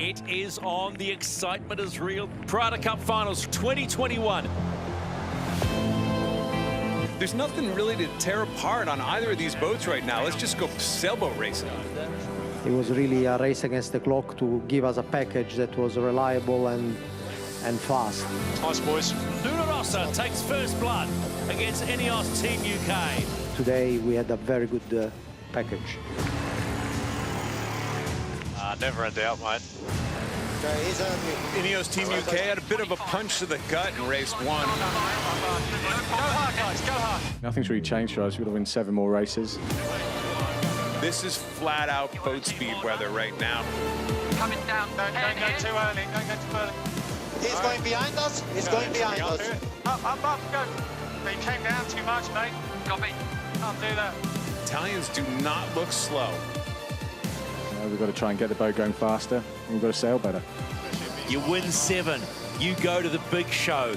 It is on. The excitement is real. Prada Cup Finals 2021. There's nothing really to tear apart on either of these boats right now. Let's just go sailboat racing. It was really a race against the clock to give us a package that was reliable and fast. Nice, boys. Luna Rossa takes first blood against INEOS Team UK. Today we had a very good package. Never in doubt, mate. INEOS Team UK had a bit of a punch to the gut in race one. Go hard, guys, go hard. Nothing's really changed for us. We've got to win 7 more races. This is flat out boat speed weather right now. Coming down. Don't go too early. Don't go too early. He's going behind us. He's going behind us. Up, go. He came down too much, mate. Got me. Can't do that. Italians do not look slow. We've got to try and get the boat going faster, and we've got to sail better. You win 7. You go to the big show.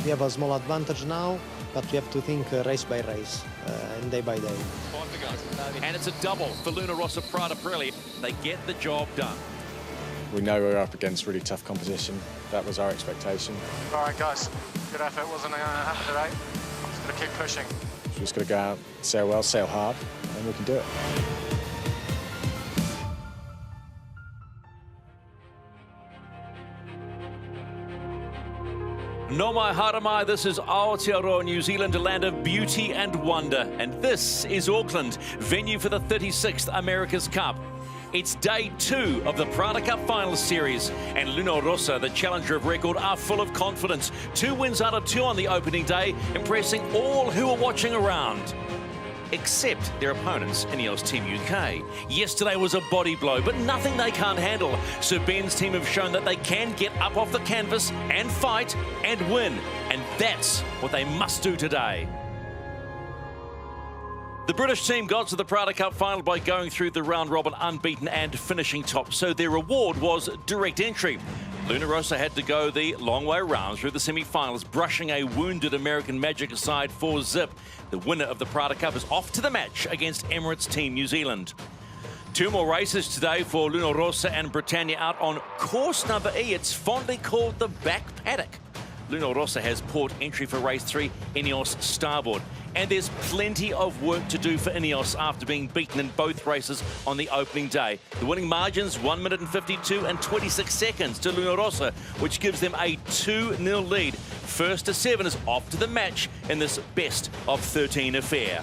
We have a small advantage now, but we have to think race by race and day by day. And it's a double for Luna Rossa Prada Pirelli. They get the job done. We know we're up against really tough competition. That was our expectation. All right, guys. Good effort. Wasn't going to happen today. Just going to keep pushing. We've just got to go out, sail well, sail hard, and we can do it. No mai haramai, this is Aotearoa, New Zealand, a land of beauty and wonder. And this is Auckland, venue for the 36th America's Cup. It's day 2 of the Prada Cup Finals Series, and Luna Rossa, the challenger of record, are full of confidence. 2 wins out of 2 on the opening day, impressing all who are watching around. Except their opponents, INEOS Team UK. Yesterday was a body blow, but nothing they can't handle. Sir Ben's team have shown that they can get up off the canvas and fight and win. And that's what they must do today. The British team got to the Prada Cup final by going through the round robin unbeaten and finishing top, so their reward was direct entry. Luna Rossa had to go the long way around through the semi-finals, brushing a wounded American Magic aside for zip. The winner of the Prada Cup is off to the match against Emirates Team New Zealand. 2 more races today for Luna Rossa and Britannia out on course number E. It's fondly called the back paddock. Luna Rossa has port entry for race 3, INEOS starboard. And there's plenty of work to do for INEOS after being beaten in both races on the opening day. The winning margins, 1 minute and 52 and 26 seconds to Luna Rossa, which gives them a 2-0 lead. First to 7 is off to the match in this best of 13 affair.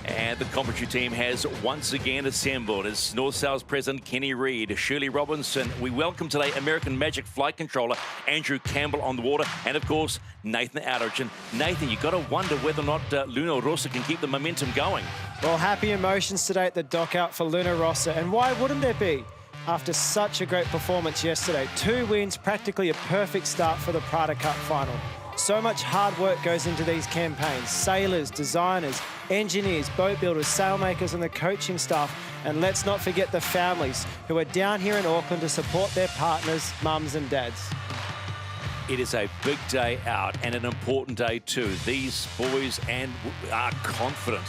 And the commentary team has once again assembled. It's North South's president, Kenny Reid, Shirley Robinson. We welcome today American Magic flight controller, Andrew Campbell on the water, and of course, Nathan Outteridge. And Nathan, you've got to wonder whether or not Luna Rossa can keep the momentum going. Well, happy emotions today at the dock out for Luna Rossa. And why wouldn't there be? After such a great performance yesterday, 2 wins, practically a perfect start for the Prada Cup final. So much hard work goes into these campaigns. Sailors, designers, engineers, boat builders, sailmakers and the coaching staff. And let's not forget the families who are down here in Auckland to support their partners, mums and dads. It is a big day out and an important day too. These boys are confident.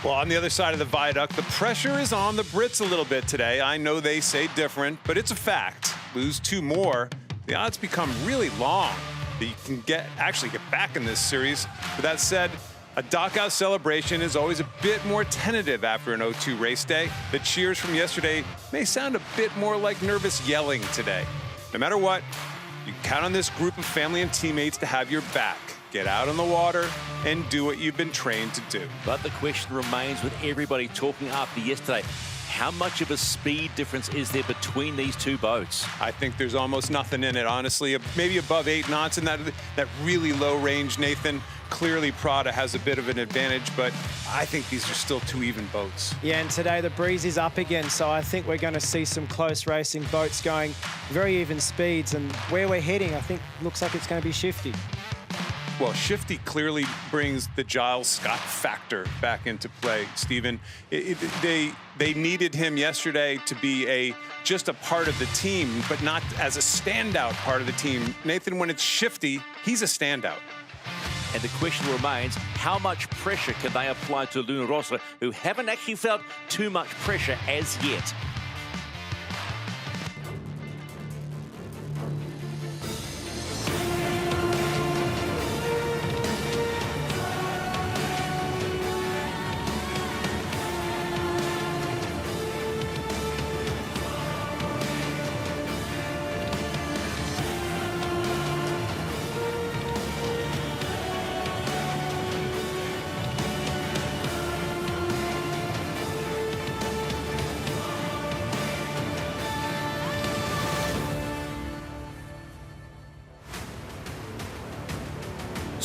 Well, on the other side of the viaduct, the pressure is on the Brits a little bit today. I know they say different, but it's a fact. Lose 2 more, the odds become really long that you can actually get back in this series. With that said, a dock-out celebration is always a bit more tentative after an 0-2 race day. The cheers from yesterday may sound a bit more like nervous yelling today. No matter what, you can count on this group of family and teammates to have your back. Get out on the water and do what you've been trained to do. But the question remains with everybody talking after yesterday. How much of a speed difference is there between these 2 boats? I think there's almost nothing in it, honestly. Maybe above 8 knots in that really low range, Nathan. Clearly, Prada has a bit of an advantage, but I think these are still 2 even boats. Yeah, and today the breeze is up again, so I think we're going to see some close racing, boats going very even speeds, and where we're heading, I think, looks like it's going to be shifty. Well, shifty clearly brings the Giles Scott factor back into play, Stephen. They needed him yesterday to be just a part of the team, but not as a standout part of the team. Nathan, when it's shifty, he's a standout. And the question remains, how much pressure can they apply to Luna Rossa, who haven't actually felt too much pressure as yet?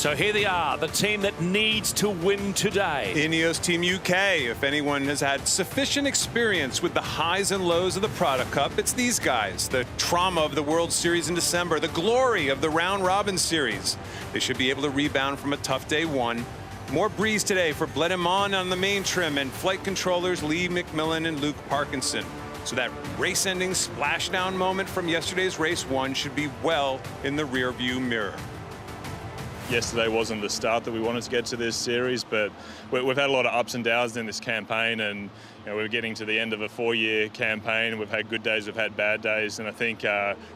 So here they are, the team that needs to win today. INEOS Team UK. If anyone has had sufficient experience with the highs and lows of the Prada Cup, it's these guys. The trauma of the World Series in December, the glory of the round robin series. They should be able to rebound from a tough day one. More breeze today for Bledemont on the main trim and flight controllers Lee McMillan and Luke Parkinson. So that race-ending splashdown moment from yesterday's race one should be well in the rearview mirror. Yesterday wasn't the start that we wanted to get to this series, but we've had a lot of ups and downs in this campaign, and we're getting to the end of a 4-year campaign. We've had good days, we've had bad days, and I think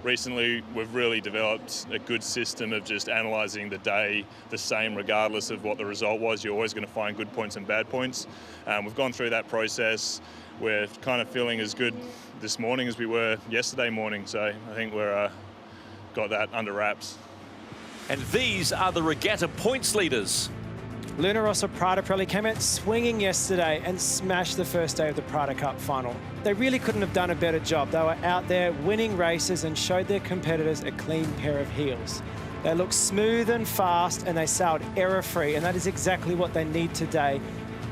recently we've really developed a good system of just analysing the day the same regardless of what the result was. You're always going to find good points and bad points. We've gone through that process. We're kind of feeling as good this morning as we were yesterday morning, so I think we're got that under wraps. And these are the regatta points leaders. Luna Rossa Prada Pirelli came out swinging yesterday and smashed the first day of the Prada Cup final. They really couldn't have done a better job. They were out there winning races and showed their competitors a clean pair of heels. They looked smooth and fast and they sailed error-free, and that is exactly what they need today.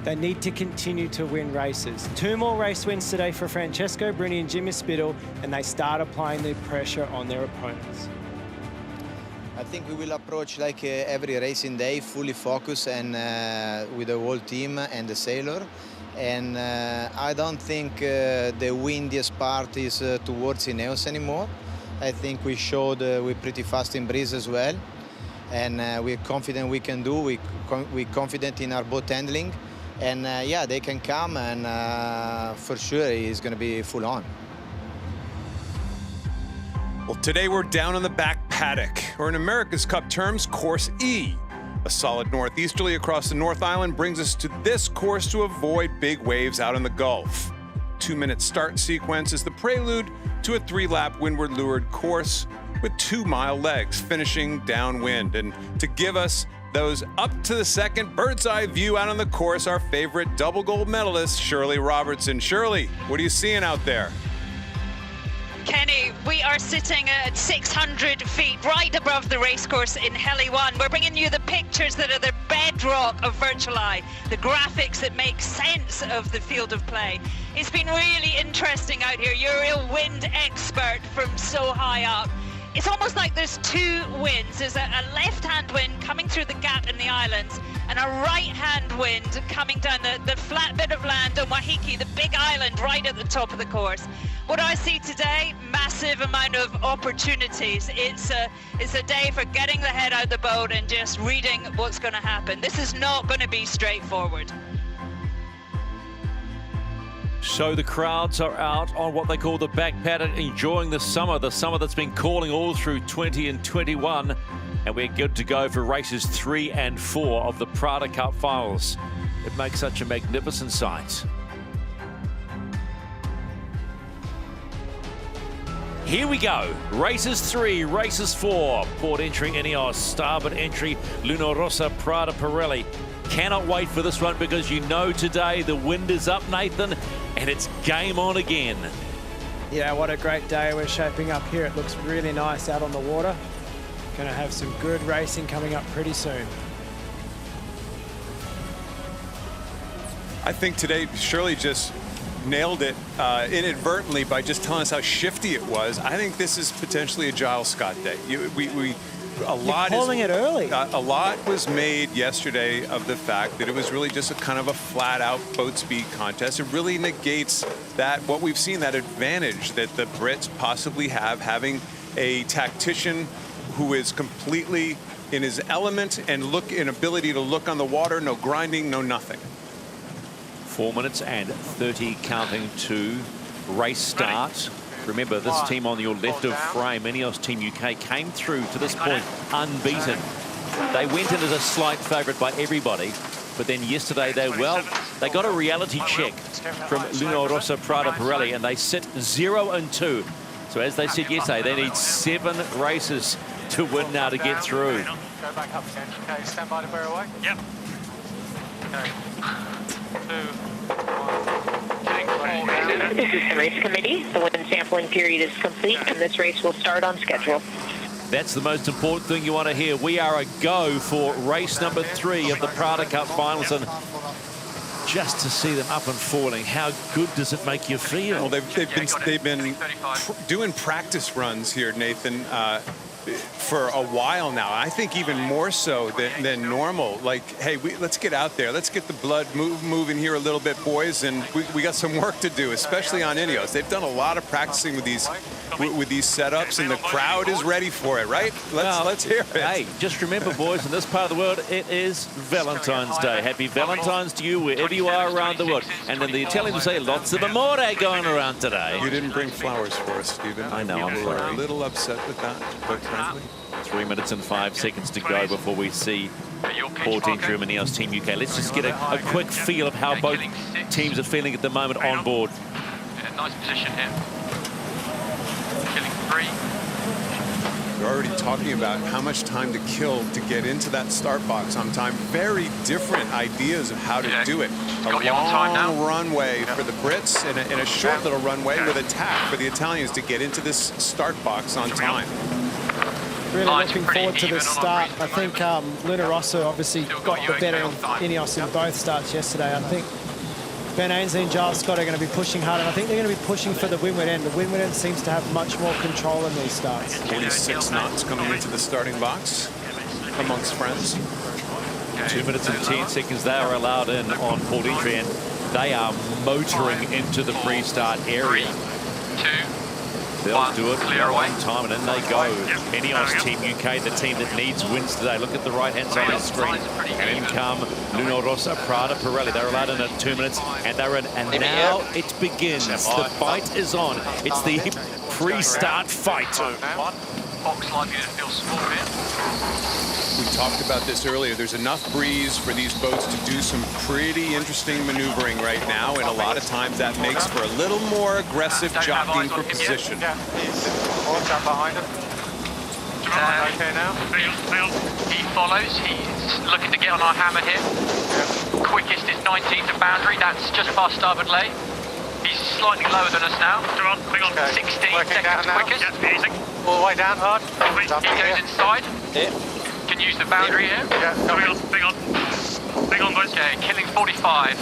They need to continue to win races. 2 more race wins today for Francesco Bruni and Jimmy Spittle, and they start applying the pressure on their opponents. I think we will approach like every racing day, fully focused and with the whole team and the sailor. And I don't think the windiest part is towards INEOS anymore. I think we showed we're pretty fast in breeze as well. And we're confident we can do. We're confident in our boat handling. And yeah, they can come, and for sure it's going to be full on. Well, today we're down on the back paddock, or in America's Cup terms, Course E. A solid northeasterly across the North Island brings us to this course to avoid big waves out in the Gulf. 2-minute start sequence is the prelude to a 3-lap windward lured course with 2-mile legs finishing downwind. And to give us those up to the second bird's eye view out on the course, our favorite double gold medalist, Shirley Robertson. Shirley, what are you seeing out there? Kenny, we are sitting at 600 feet right above the racecourse in Heli 1. We're bringing you the pictures that are the bedrock of Virtual Eye, the graphics that make sense of the field of play. It's been really interesting out here. You're a real wind expert from so high up. It's almost like there's 2 winds. There's a left-hand wind coming through the gap in the islands and a right-hand wind coming down the flat bit of land on Wahiki, the big island right at the top of the course. What I see today, massive amount of opportunities. It's a day for getting the head out of the boat and just reading what's going to happen. This is not going to be straightforward. So the crowds are out on what they call the back paddock, enjoying the summer that's been calling all through 20 and 21. And we're good to go for races 3 and 4 of the Prada Cup finals. It makes such a magnificent sight. Here we go. Races 3, races 4. Port entry INEOS, starboard entry Luna Rossa Prada Pirelli. Cannot wait for this one because you know today the wind is up, Nathan, and it's game on again. Yeah, what a great day we're shaping up here. It looks really nice out on the water. Going to have some good racing coming up pretty soon. I think today Shirley just nailed it inadvertently by just telling us how shifty it was. I think this is potentially a Giles Scott day. A lot was made yesterday of the fact that it was really just a kind of a flat-out boat speed contest. It really negates that what we've seen, that advantage that the Brits possibly have, having a tactician who is completely in his element and an ability to look on the water, no grinding, no nothing. 4 minutes and 30 counting to race start. Remember, this team on your left of frame, INEOS Team UK, came through to this point unbeaten. They went in as a slight favourite by everybody, but then yesterday they got a reality check from Luna Rossa Prada Pirelli, and they sit 0 and 2. So as they said yesterday, they need 7 races to win now to get through. Go back up again. Okay, stand by to bear away. Yep. Okay. 2, 1. This is the race committee. The wind sampling period is complete and this race will start on schedule. That's the most important thing you want to hear. We are a go for race number 3 of the Prada Cup finals, and just to see them up and falling, how good does it make you feel? Well, they've been doing practice runs here, Nathan, for a while now. I think even more so than normal. Like, hey, let's get out there. Let's get the blood moving here a little bit, boys. And we got some work to do, especially on INEOS. They've done a lot of practicing with these setups, and the crowd is ready for it, right? Let's hear it. Hey, just remember, boys, in this part of the world, it is Valentine's Day. Happy Valentine's to you wherever you are around the world. And then the Italians say lots of amore going around today. You didn't bring flowers for us, Stephen. I know, I'm sorry. A little upset with that, quite frankly. 3 minutes and 5 seconds to go before we see 14 from INEOS Team UK. Let's just get a quick feel of how both teams are feeling at the moment on board. Nice position here. Killing 3. We're already talking about how much time to kill to get into that start box on time. Very different ideas of how to do it. A long runway for the Brits and a short little runway with a tack for the Italians to get into this start box on time. Really looking forward to this start. I think Luna Rossa obviously got the better of INEOS in both starts yesterday. I think Ben Ainsley and Giles Scott are going to be pushing hard, and I think they're going to be pushing for the windward end. The windward end seems to have much more control in these starts. 46 knots coming into the starting box amongst friends. 2 minutes and 10 seconds they are allowed in on port entry, and they are motoring into the pre-start area. 2. They'll do it one time, and then they go. INEOS Team UK, the team that needs wins today. Look at the right-hand side of the screen. And in come Rossa Prada Pirelli. They're allowed in at 2 minutes, and they're in. And now it begins. The fight is on. It's the pre-start fight. Box likely to feel small here. We talked about this earlier. There's enough breeze for these boats to do some pretty interesting maneuvering right now, and a lot of times that makes for a little more aggressive jockeying for position. Yeah, watch out behind him. Okay now. He follows. He's looking to get on our hammer here. Quickest is 19 to boundary. That's just past starboard lay. He's slightly lower than us now. 16 seconds quickest. All the way down hard. He goes inside. Can use the boundary here. Yeah, big on, boys. Okay, killing 45.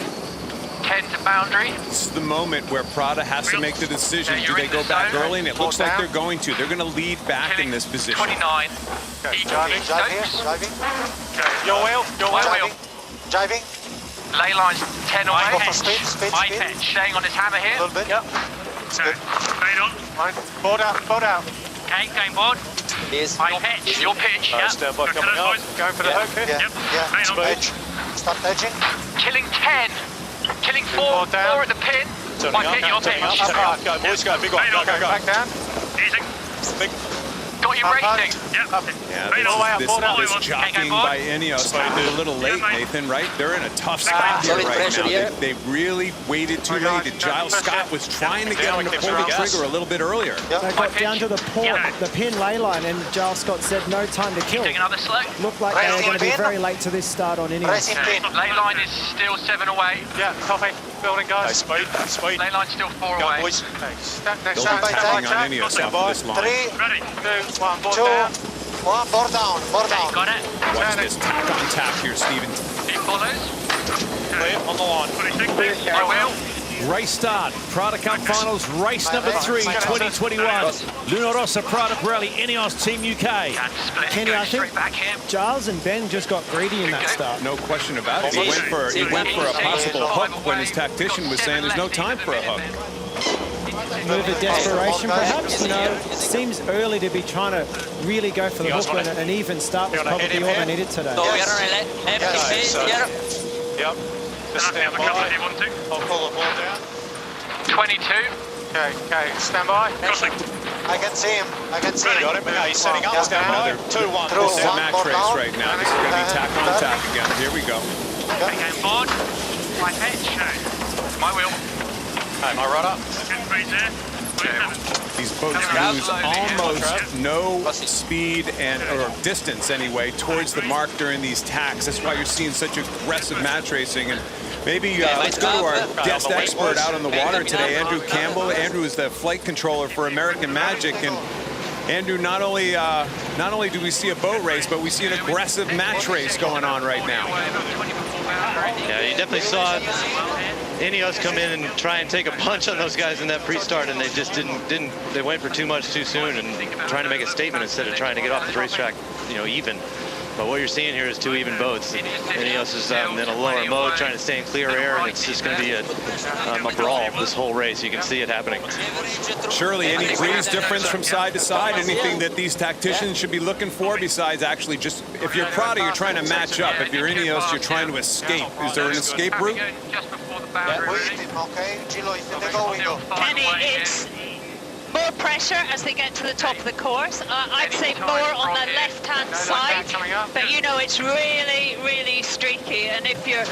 10 to boundary. This is the moment where Prada has to make the decision. Do they go back early? And it looks like they're going to. They're going to lead back in this position. 29. Okay, driving. Okay, your wheel. Driving. Ley line's 10 away. Speed. Staying on his hammer here. A little bit. Yep. Okay. Board out. Okay, going board. Your pitch. Yeah. Going for the hook here. Yeah. Edge. Start edging. Killing 10. Killing 4 at the pin. My pitch, your pitch. Go, boys, go. Big one. Go. Back down. Easy. Got you racing. Yeah, this jockeying by INEOS happened a little late, Nathan, right? They're in a tough spot here right now. They really waited too late. Giles Scott was trying to get him to pull the trigger a little bit earlier. They got down to the pin ley line, and Giles Scott said no time to kill. Doing another slow. Looked like they were going to be very late to this start on INEOS. Ley line is still 7 away. Yeah, copy. Building, guys. Speed. Ley line's still 4 away. Boys. They'll be tapping on INEOS off this line. 3, Ready. 2, 1, board 2, down. 1, board down. Got it. Watch this tack on tap here, Stephen. He follows. Clear on the line. I will. Race start. Prada Cup Finals, race number 3, 2021. Luna Rossa Prada Pirelli, INEOS Team UK. Kenny, I think Giles and Ben just got greedy in that start. No question about it. He went for a possible hook when his tactician was saying there's no time for a hook. Move of desperation, perhaps. You know, it seems early to be trying to really go for the hook when an even start was probably all they needed today. Yep. I'll pull the ball down. 22. Okay, stand by. I can see him. Got him. Okay, he's setting up. Stand by. 2-1. This is a match race right now. This is going to be tack on tack again. Here we go. Okay, going board. My pitch. My wheel. Hey, my rudder. These boats lose almost no speed or distance anyway towards the mark during these tacks. That's why you're seeing such aggressive match racing. And maybe let's go to our guest expert out on the water today, Andrew Campbell. Andrew is the flight controller for American Magic, and Andrew, not only do we see a boat race, but we see an aggressive match race going on right now. Yeah, you definitely saw INEOS come in and try and take a punch on those guys in that pre-start, and they just didn't. They went for too much too soon and trying to make a statement instead of trying to get off the racetrack, you know, even. But what you're seeing here is two even boats. INEOS is in a lower mode, trying to stay in clear air, and it's just going to be a brawl this whole race. You can see it happening. Surely, any breeze difference from side to side? Anything that these tacticians should be looking for besides actually just, if you're Prada, you're trying to match up. If you're INEOS, you're trying to escape. Is there an escape route? Kenny, it's more pressure as they get to the top of the course. I'd say more on the left-hand side, but you know it's really, really streaky. And if you're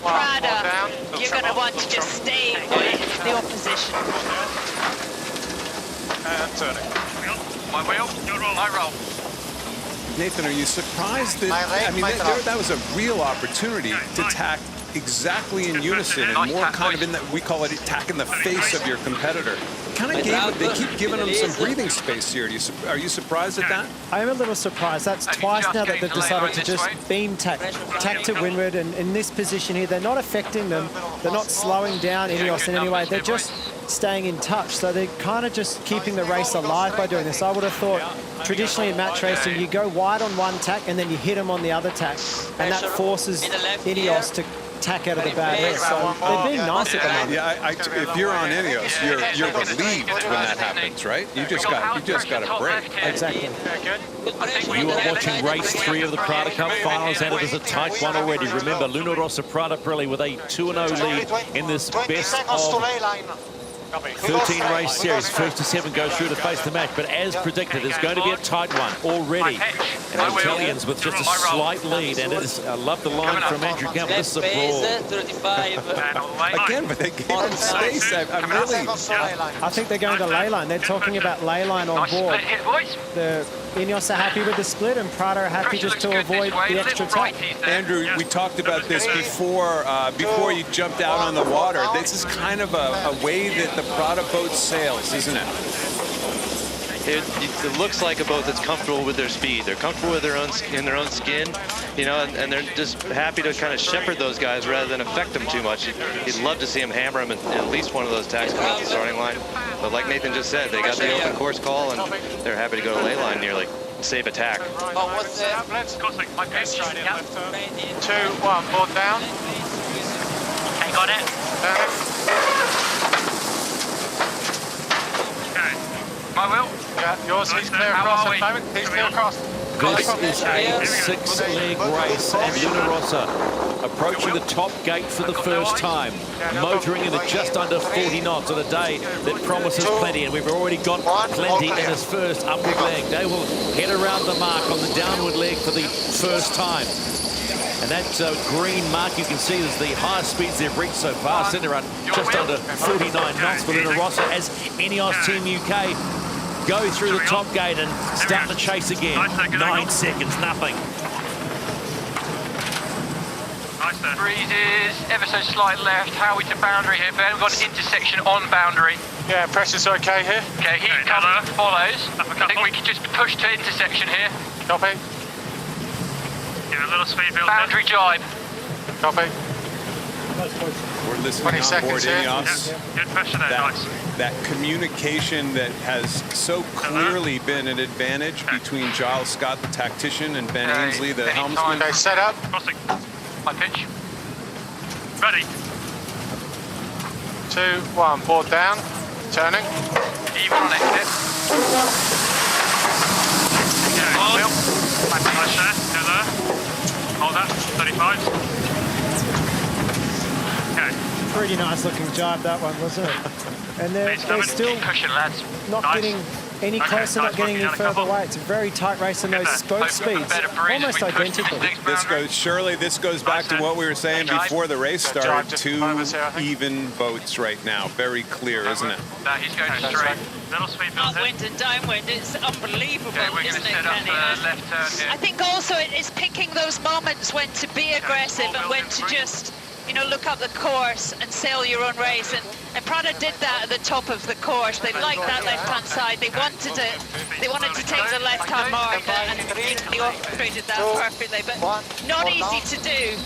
Prada, you're going to want to just stay with the opposition. And turning. My wheel, your roll, my roll. Nathan, are you surprised that, I mean, that was a real opportunity to tack exactly in unison and more kind of in that, we call it attack in the face of your competitor. Kind of they keep giving them some breathing space here. Are you surprised at that? I am a little surprised. That's twice now that they've decided to just beam tack to windward, and in this position here, they're not affecting them. They're not slowing down INEOS in any way. They're just staying in touch. So they're kind of just keeping the race alive by doing this. I would have thought traditionally in match racing, you go wide on one tack and then you hit them on the other tack, and that forces INEOS to tack out of the bad air. So they're being nice at the moment. Yeah, if you're on INEOS, you're relieved when that happens, right? You just got a break. Exactly. You are watching race 3 of the Prada Cup finals, and it is a tight one already. Remember, Rossa Prada Pirelli with a 2-0 lead in this best of 13 race series. First to 7 goes through to face the match, but as predicted, it's going to be a tight one already. And the Italians with just a slight lead, and it is, I love the line from Andrew Campbell. This is a brawl. Again, but they gave him space. I think they're going to ley line. They're talking about ley line on board. The INEOS are happy with the split, and Prada are happy just to avoid the extra tack. Andrew, we talked about this before you jumped out on the water. This is kind of a way that the Prada boat sails, isn't it? It looks like a boat that's comfortable with their speed. They're comfortable with their own skin, you know, and they're just happy to kind of shepherd those guys rather than affect them too much. You'd love to see them hammer them at least one of those tacks coming off the starting line. But like Nathan just said, they got the open course call, and they're happy to go to ley line nearly, save attack. What's my pitch? 2, 1, board down. Okay, got it. My wheel? Yeah, yours. He's clear across at the moment. He's clear across. This is a 6-leg race, and Rossa approaching the top gate for the first time, motoring in at just under 40 knots on a day that promises plenty, and we've already got plenty in his first upward leg. They will head around the mark on the downward leg for the first time. And that green mark you can see is the highest speeds they've reached so far, sitting around just under 49 knots for Rossa as INEOS Team UK go through the top gate and start the chase again. 9 seconds, nothing. Breeze is ever so slight left. How are we to boundary here, Ben? We've got an intersection on boundary. Yeah, pressure's okay here. Okay, heat comes, follows. I think we can just push to intersection here. Copy. Give a little speed build. Boundary jibe. Copy. We're listening on board INEOS. Good pressure there, nice. That communication that has so clearly been an advantage between Giles Scott, the tactician, and Ben Ainsley, the helmsman. Okay, set up. Crossing. My pitch. Ready. 2, 1, board down. Turning. Even on exit. Okay, wheel. My pitch there. Go there. Hold that. 35. Okay. Pretty nice looking jibe, that one, wasn't it? And they're still not getting any closer, not getting any further away. It's a very tight race, and those boat speeds almost identical. This goes back to what we were saying before the race started. 2 even boats right now. Very clear, isn't it? He's going straight. Little speed build. Upwind and downwind, it's unbelievable, isn't it, Kenny? Left turn here. I think also it's picking those moments when to be aggressive and when to just you know, look up the course and sail your own race. And Prada did that at the top of the course. They liked that left-hand side. They wanted it. They wanted to take the left-hand mark, and they orchestrated that perfectly. But not easy to do.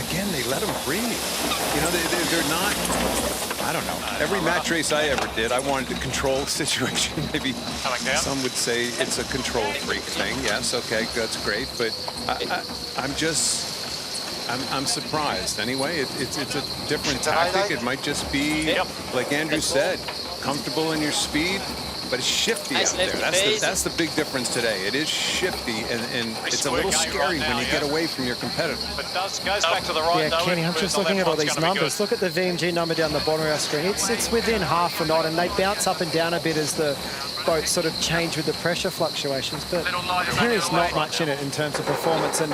Again, they let them breathe. You know, they're not, I don't know. Every match race I ever did, I wanted to control the situation. Maybe some would say it's a control freak thing. Yes, okay, that's great. But I'm surprised. Anyway, it's a different tactic. It might just be, like Andrew said, comfortable in your speed. But it's shifty out there. That's the big difference today. It is shifty, and it's a little scary when you get away from your competitor. But goes back to the right. Yeah, Kenny, I'm just looking at all these numbers. Look at the VMG number down the bottom of our screen. It's within half a knot, and they bounce up and down a bit as the boats sort of change with the pressure fluctuations. But there is not much in it in terms of performance. And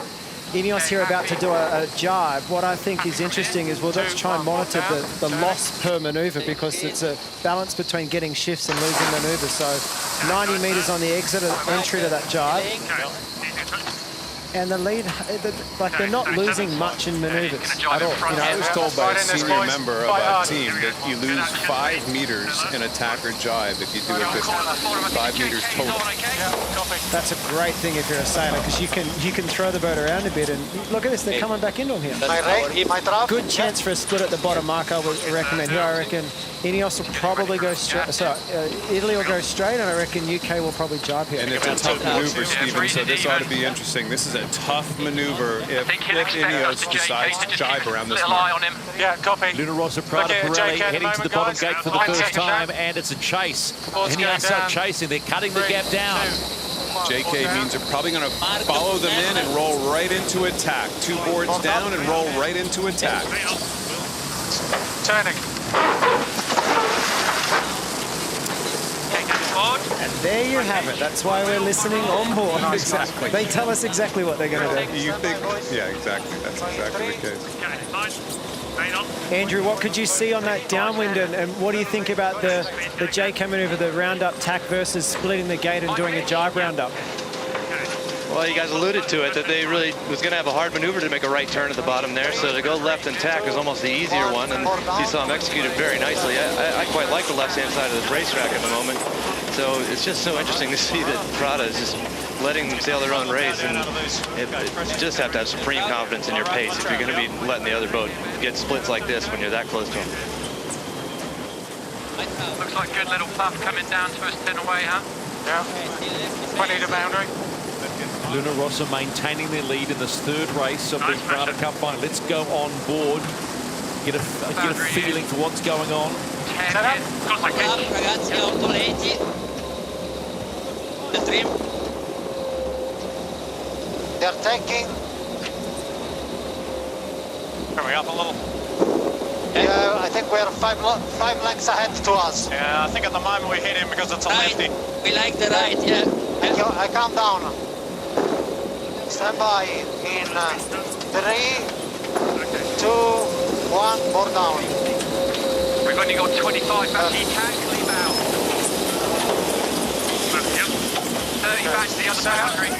INEOS here about to do a jibe. What I think is interesting is, well, let's try and monitor the loss per maneuver, because it's a balance between getting shifts and losing maneuvers. So 90 meters on the exit entry to that jibe. And the lead, like, they're not losing much in maneuvers at all. You know, I was told by a senior member of our team that you lose 5 meters in a tack or jibe if you do a good 5 meters total. That's a great thing if you're a sailor, because you can throw the boat around a bit. And look at this, they're coming back in on here. Good chance for a split at the bottom mark, I would recommend here. I reckon INEOS will probably go straight. So Italy will go straight, and I reckon UK will probably jibe here. And it's a tough maneuver, Stephen, so this ought to be interesting. This is a tough maneuver if INEOS decides to jibe around this mark. Yeah, copy. Luna Rossa Prada Pirelli heading to the bottom gate for the first time, and it's a chase. INEOS are chasing, they're cutting the gap down. JK means they're probably going to follow them in and roll right into attack. 2 boards down and roll right into attack. Turning. And there you have it. That's why we're listening on board. Exactly. They tell us exactly what they're going to do. You think? Yeah, exactly. That's exactly the case. Andrew, what could you see on that downwind, and what do you think about the JK maneuver, the round-up tack versus splitting the gate and doing a jibe round-up? Well, you guys alluded to it, that they really was going to have a hard maneuver to make a right turn at the bottom there. So to go left and tack was almost the easier one, and you saw them execute it very nicely. I quite like the left-hand side of the racetrack at the moment. So it's just so interesting to see that Prada is just letting them sail their own race, and you just have to have supreme confidence in your pace if you're going to be letting the other boat get splits like this when you're that close to them. Looks like good little puff coming down to us 10 away, huh? Yeah. 20 to boundary. Luna Rossa maintaining their lead in this third race of the Prada Cup final. Let's go on board, get a feeling for what's going on. Ragazzi, 8 lenti. The trim. They're taking. Coming up a little. Yeah, I think we're 5 lengths ahead to us. Yeah, I think at the moment we hit him because it's a lefty. We like the right, yeah. I count down. Stand by in 3, 2, 1, board down. We've only got 25 back. He can cleave out. 30 back to the other boundary.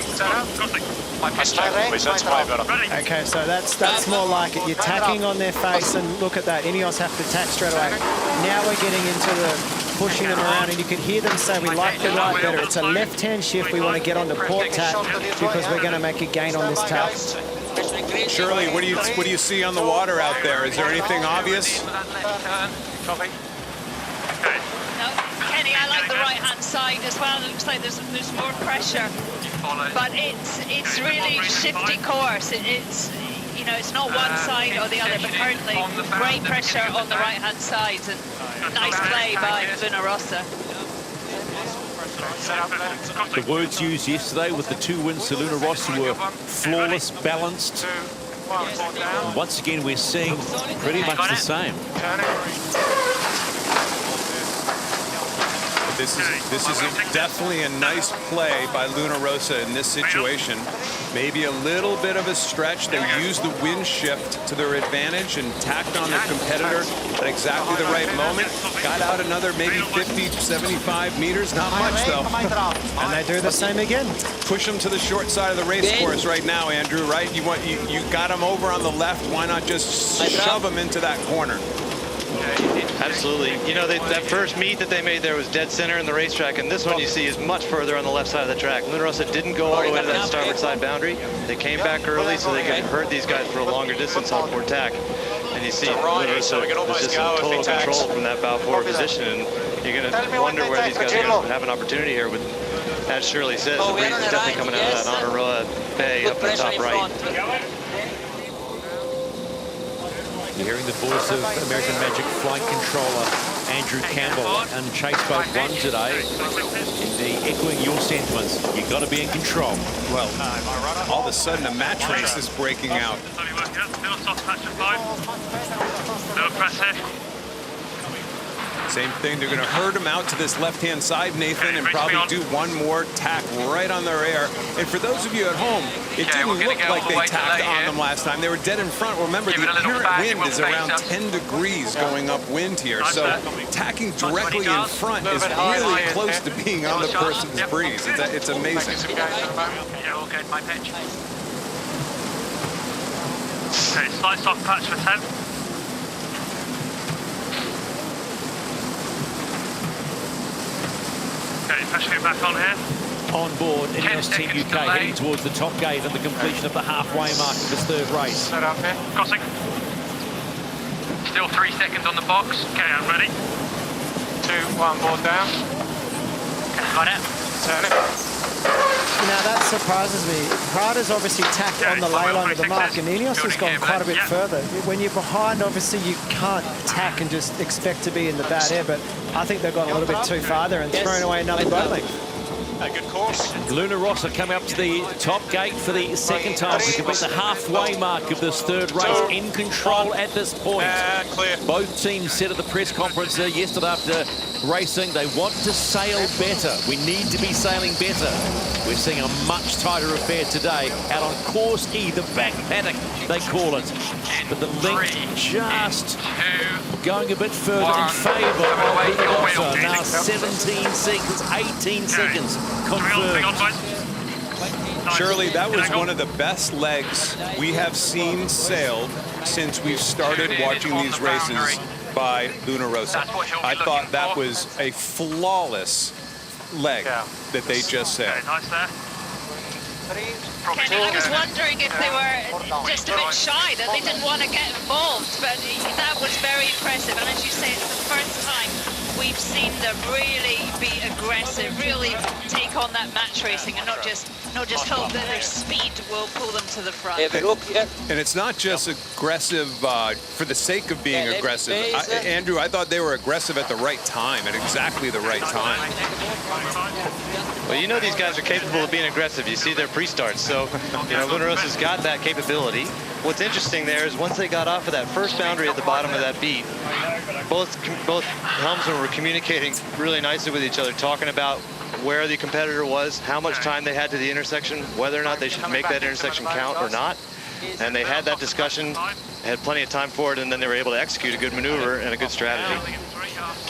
Okay, so that's more like it. You're tacking on their face, and look at that. INEOS have to tack straight away. Now we're getting into the pushing them around, and you can hear them say, we like the right better. It's a left-hand shift. We want to get on the port tack because we're going to make a gain on this tack. Shirley, what do you see on the water out there? Is there anything obvious? Kenny, I like the right-hand side as well. It looks like there's more pressure, but it's really shifty course. It's you know, it's not one side or the other, but currently great pressure on the right-hand sides, and nice play by Luna Rossa. The words used yesterday with the 2 wins to Luna Rossa were flawless, balanced. And once again, we're seeing pretty much the same. This is definitely a nice play by Luna Rossa in this situation. Maybe a little bit of a stretch. They used the wind shift to their advantage and tacked on their competitor at exactly the right moment. Got out another maybe 50, 75 meters. Not much, though. And they do the same again. Push them to the short side of the race course right now, Andrew, right? You got them over on the left. Why not just shove them into that corner? Absolutely. You know, that first meet that they made there was dead center in the racetrack, and this one you see is much further on the left side of the track. Luna Rossa didn't go all the way to that starboard side boundary. They came back early so they could hurt these guys for a longer distance on port tack. And you see Luna Rossa is just in total control from that bow forward position, and you're going to wonder where these guys are going to have an opportunity here with, as Shirley says, the breeze is definitely coming out of that Honoraroa Bay up in the top right. You're hearing the voice of American Magic flight controller Andrew Campbell and Chase Boat 1 today, echoing your sentiments. You've got to be in control. Well, all of a sudden a match race is breaking out. Same thing, they're going to herd them out to this left-hand side, Nathan, and probably do one more tack right on their air. And for those of you at home, it didn't look like they tacked on them last time. They were dead in front. Remember, the apparent wind is around 10 degrees going upwind here. So tacking directly in front is really close to being on the person's breeze. It's amazing. Okay, slight soft patch for 10. Okay, pressure back on here. On board, INEOS Team UK heading towards the top gate and the completion of the halfway mark of this third race. Set up here. Crossing. Still 3 seconds on the box. Okay, I'm ready. 2, 1, board down. Okay, got it. Turn it. Now that surprises me. Prada's obviously tacked on the ley line of the mark, and INEOS has gone quite a bit further. When you're behind, obviously you can't tack and just expect to be in the bad air, but I think they've gone a little bit too far there and thrown away another boat length. A good course. Luna Rossa coming up to the top gate for the second time to complete the halfway mark of this third race, in control at this point. Clear. Both teams said at the press conference yesterday after racing they want to sail better. We need to be sailing better. We're seeing a much tighter affair today out on course E, the back paddock they call it. But the length just going a bit further in favour of Luna Rossa. Now 17 seconds, 18 seconds confirmed. Shirley, that was one of the best legs we have seen sailed since we've started watching these races by Luna Rossa. I thought that was a flawless leg that they just sailed. Nice there. Kenny, I was wondering if they were just a bit shy, that they didn't want to get involved, but that was very impressive. And as you say, it's the first time we've seen them really be aggressive, really take on that match racing, and not just hope that their speed will pull them to the front. And it's not just aggressive for the sake of being aggressive. Andrew, I thought they were aggressive at the right time, at exactly the right time. Well, you know these guys are capable of being aggressive. You see their pre-starts, so you know Luna Rossa's got that capability. What's interesting there is once they got off of that first boundary at the bottom of that beat, both helmsmen were communicating really nicely with each other, talking about where the competitor was, how much time they had to the intersection, whether or not they should make that intersection count or not. And they had that discussion, had plenty of time for it, and then they were able to execute a good maneuver and a good strategy.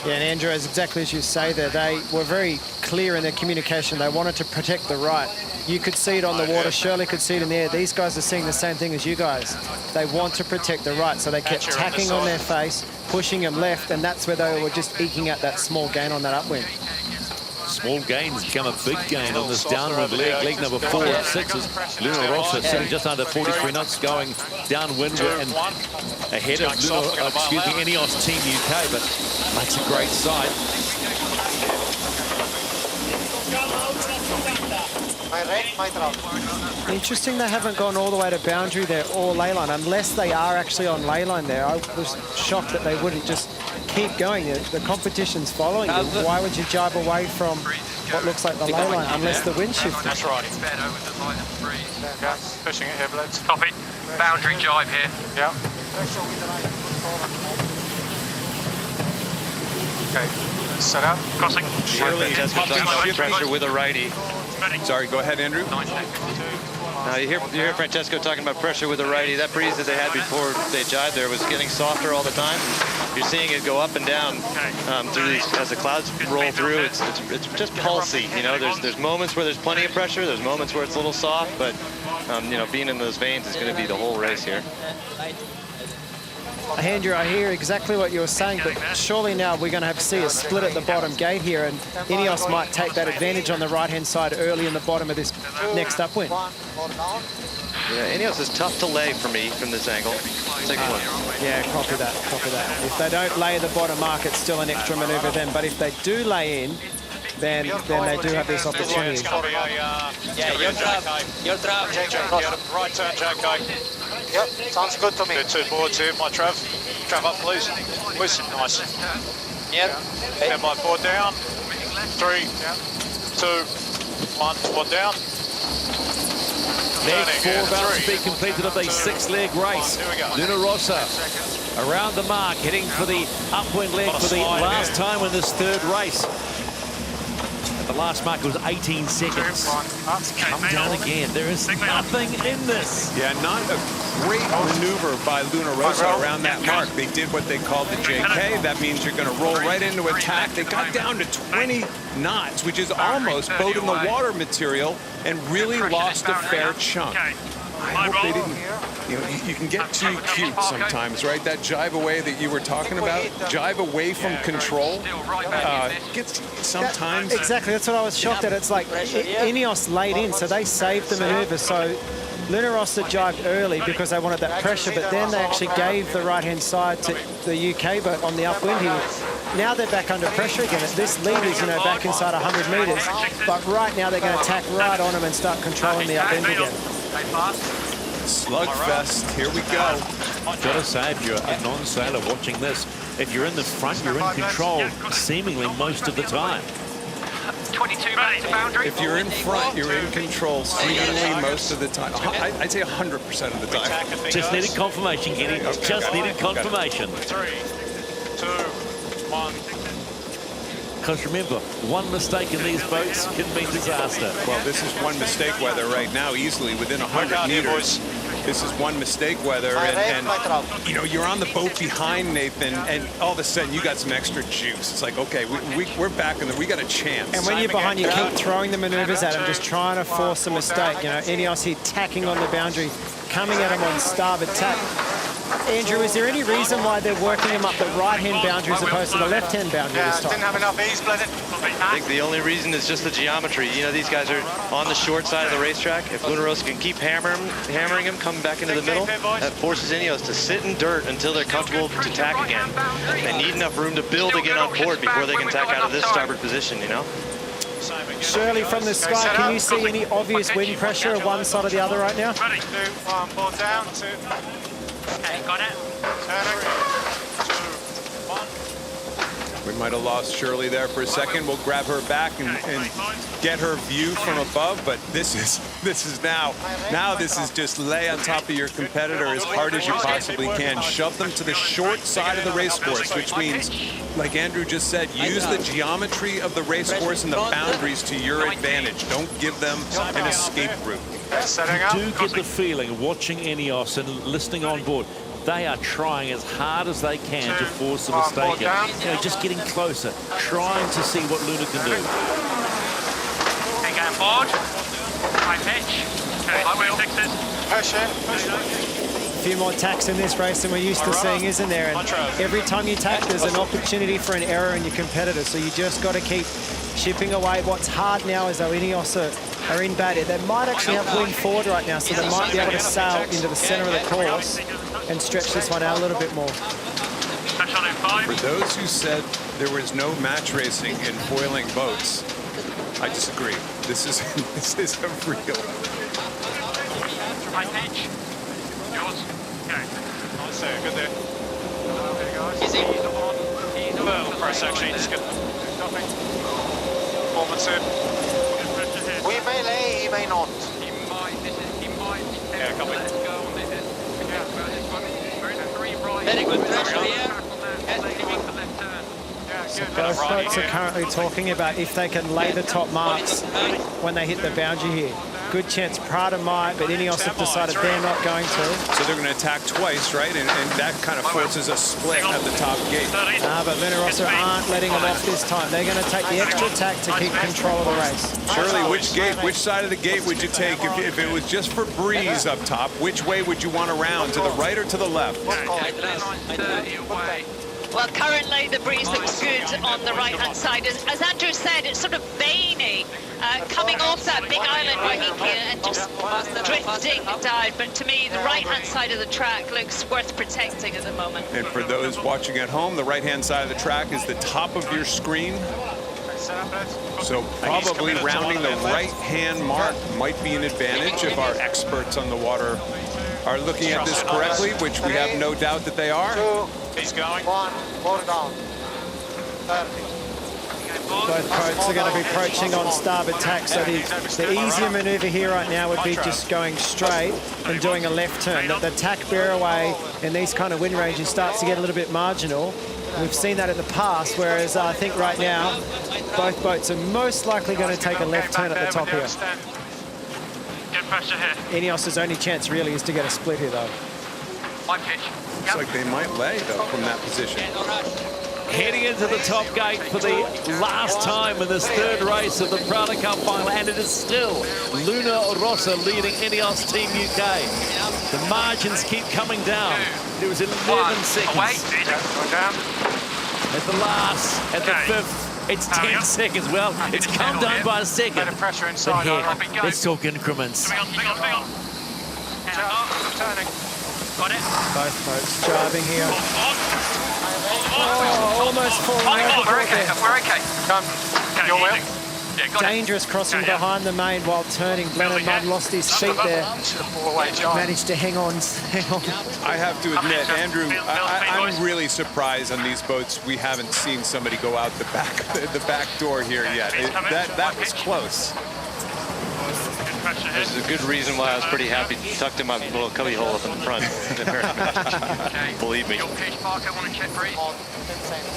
Yeah, and Andrew, as exactly as you say there, they were very clear in their communication. They wanted to protect the right. You could see it on the water, Shirley could see it in the air. These guys are seeing the same thing as you guys. They want to protect the right, so they kept tacking on their face, pushing them left, and that's where they were just eking out that small gain on that upwind. Small gains become a big gain on this downwind leg number 4 of 6s. Luna Rossa sitting just under 43 knots going downwind and ahead of INEOS Team UK, but makes a great sight. Interesting they haven't gone all the way to boundary there or ley line, unless they are actually on ley line there. I was shocked that they wouldn't just keep going. The competition's following you. Why would you jibe away from what looks like the ley line unless the wind shifted? That's right. Yeah, pushing it here, blokes. Copy. Boundary jibe here. Yeah. Okay, set up. Crossing. Shirley just got pressure with a righty. Sorry, go ahead, Andrew. 9 seconds. 2, 1. Now you hear Francesco talking about pressure with the righty. That breeze that they had before they jibed there was getting softer all the time. You're seeing it go up and down through these as the clouds roll through. It's just pulsy. You know, there's moments where there's plenty of pressure. There's moments where it's a little soft, but you know, being in those veins is going to be the whole race here. Andrew, I hear exactly what you were saying, but surely now we're going to have to see a split at the bottom gate here, and INEOS might take that advantage on the right-hand side early in the bottom of this next upwind. Yeah, INEOS is tough to lay for me from this angle. Take one. Yeah, copy that, copy that. If they don't lay the bottom mark, it's still an extra maneuver then, but if they do lay in, then they do have this opportunity. Yeah, your drive. Right turn, JK. Yep, sounds good to me. Get 2 boards here, my Trav. Trav up, please. Listen, nice. Yep. Get my board down. 3, 2, 1, board down. Leg 4 about to be completed of the 6-leg race. Luna Rossa around the mark, heading for the upwind leg for the last time in this 3rd race. The last mark was 18 seconds. It's come down again. There is nothing in this. Yeah, not a great maneuver by Luna Rossa around that mark. They did what they called the JK. That means you're going to roll right into attack. They got down to 20 knots, which is almost boat in the water material, and really lost a fair chunk. I hope they didn't. You know, you can get too cute sometimes, right? That jive away that you were talking about, jive away from control, gets sometimes. Exactly, that's what I was shocked at. It's like INEOS laid in, so they saved the maneuver. So Luna Rossa jived early because they wanted that pressure, but then they actually gave the right-hand side to the UK boat on the upwind here. Now they're back under pressure again. This lead is, you know, back inside 100 metres, but right now they're going to tack right on them and start controlling the upwind again. Slugfest, here we go. Gotta say, if you're a non-sailor watching this, if you're in the front, you're in control seemingly most of the time. 22 back to boundary. If you're in front, you're in control seemingly most of the time. I'd say 100% of the time. Just needed confirmation, Kenny. Just needed confirmation. 3, 2, 1. Because remember, one mistake in these boats can be disaster. Well, this is one mistake weather right now, easily within 100 meters. This is one mistake weather, and you know, you're on the boat behind Nathan, and all of a sudden you got some extra juice. It's like, okay, we're back in there. We got a chance. And when you're behind, you keep throwing the maneuvers at him, just trying to force a mistake. You know, INEOS here tacking on the boundary, coming at him on starboard tack. Andrew, is there any reason why they're working him up the right-hand boundary as opposed to the left-hand boundary this time? Didn't have enough ease, blended. I think the only reason is just the geometry. You know, these guys are on the short side of the racetrack. If Luna Rossa can keep hammering him, coming back into the middle, that forces INEOS to sit in dirt until they're comfortable to tack again. They need enough room to build again on board before they can tack out of this starboard position, you know? Shirley, from the sky, can you see any obvious wind pressure on one side or the other right now? Ready, 2, 1, board down, 2. Okay, got it. We might have lost Shirley there for a second. We'll grab her back and get her view from above, but this is now this is just lay on top of your competitor as hard as you possibly can. Shove them to the short side of the race course, which means, like Andrew just said, use the geometry of the race course and the boundaries to your advantage. Don't give them an escape route. You do get the feeling, watching INEOS and listening on board, they are trying as hard as they can to force a mistake. You know, just getting closer, trying to see what Luna can do. Okay, going forward. High pitch. Okay, high wheel fixes. Push. A few more tacks in this race than we're used to seeing, isn't there? And every time you tack, there's an opportunity for an error in your competitor. So you just got to keep chipping away. What's hard now is though INEOS are in bad. They might actually have wind forward right now, so they might be able to sail into the center of the course and stretch this one out a little bit more. For those who said there was no match racing in foiling boats, I disagree. This is a real. High pitch. Yours. Okay. Nice there, good there. Easy. Little press actually, just get stopping. Performance in. We may lay, he may not. He might. Yeah, copy. Let's go on this. Very good pressure here. Both boats are currently talking about if they can lay the top marks when they hit the boundary here. good chance Prada might, but INEOS have decided they're not going to. So they're going to attack twice, right? And that kind of forces a split at the top gate. But Luna Rossa aren't letting them off this time. They're going to take the extra attack to keep control of the race. Shirley, which gate, which side of the gate would you take if it was just for breeze up top? Which way would you want to round, to the right or to the left? Well, currently the breeze looks good on the right-hand side. As Andrew said, it's sort of veiny, coming off that big island Wahiki and just drifting down. But to me, the right-hand side of the track looks worth protecting at the moment. And for those watching at home, the right-hand side of the track is the top of your screen. So probably rounding the right-hand mark might be an advantage if our experts on the water are looking at this correctly, which we have no doubt that they are. He's going. 1, 4 down. 30. Both boats are going to be approaching on starboard tack, so the easier maneuver here right now would be just going straight and doing a left turn. The tack bear away in these kind of wind ranges starts to get a little bit marginal. We've seen that in the past, whereas I think right now both boats are most likely going to take a left turn at the top here. Get pressure here. INEOS's only chance really is to get a split here, though. High pitch. Looks like they might lay, though, from that position. Heading into the top gate for the last time in this third race of the Prada Cup final, and it is still Luna Rossa leading INEOS Team UK. The margins keep coming down. It was 11 seconds. At the last, at the fifth, it's 10 seconds. Well, it's come down by a second. Pressure inside. But here, let's talk increments. Turning. Got it. Both boats driving here. Oh, almost falling overboard we're okay. there. We're okay. Come. Your wheel. Yeah, got Dangerous crossing behind the main while turning. Blenheim Mudd lost his feet there. Managed to hang on. I have to admit, Andrew, I'm really surprised on these boats. We haven't seen somebody go out the back door here yet. That was close. This is a good reason why I was pretty happy tucked in my little cubby hole up in the front. Believe me.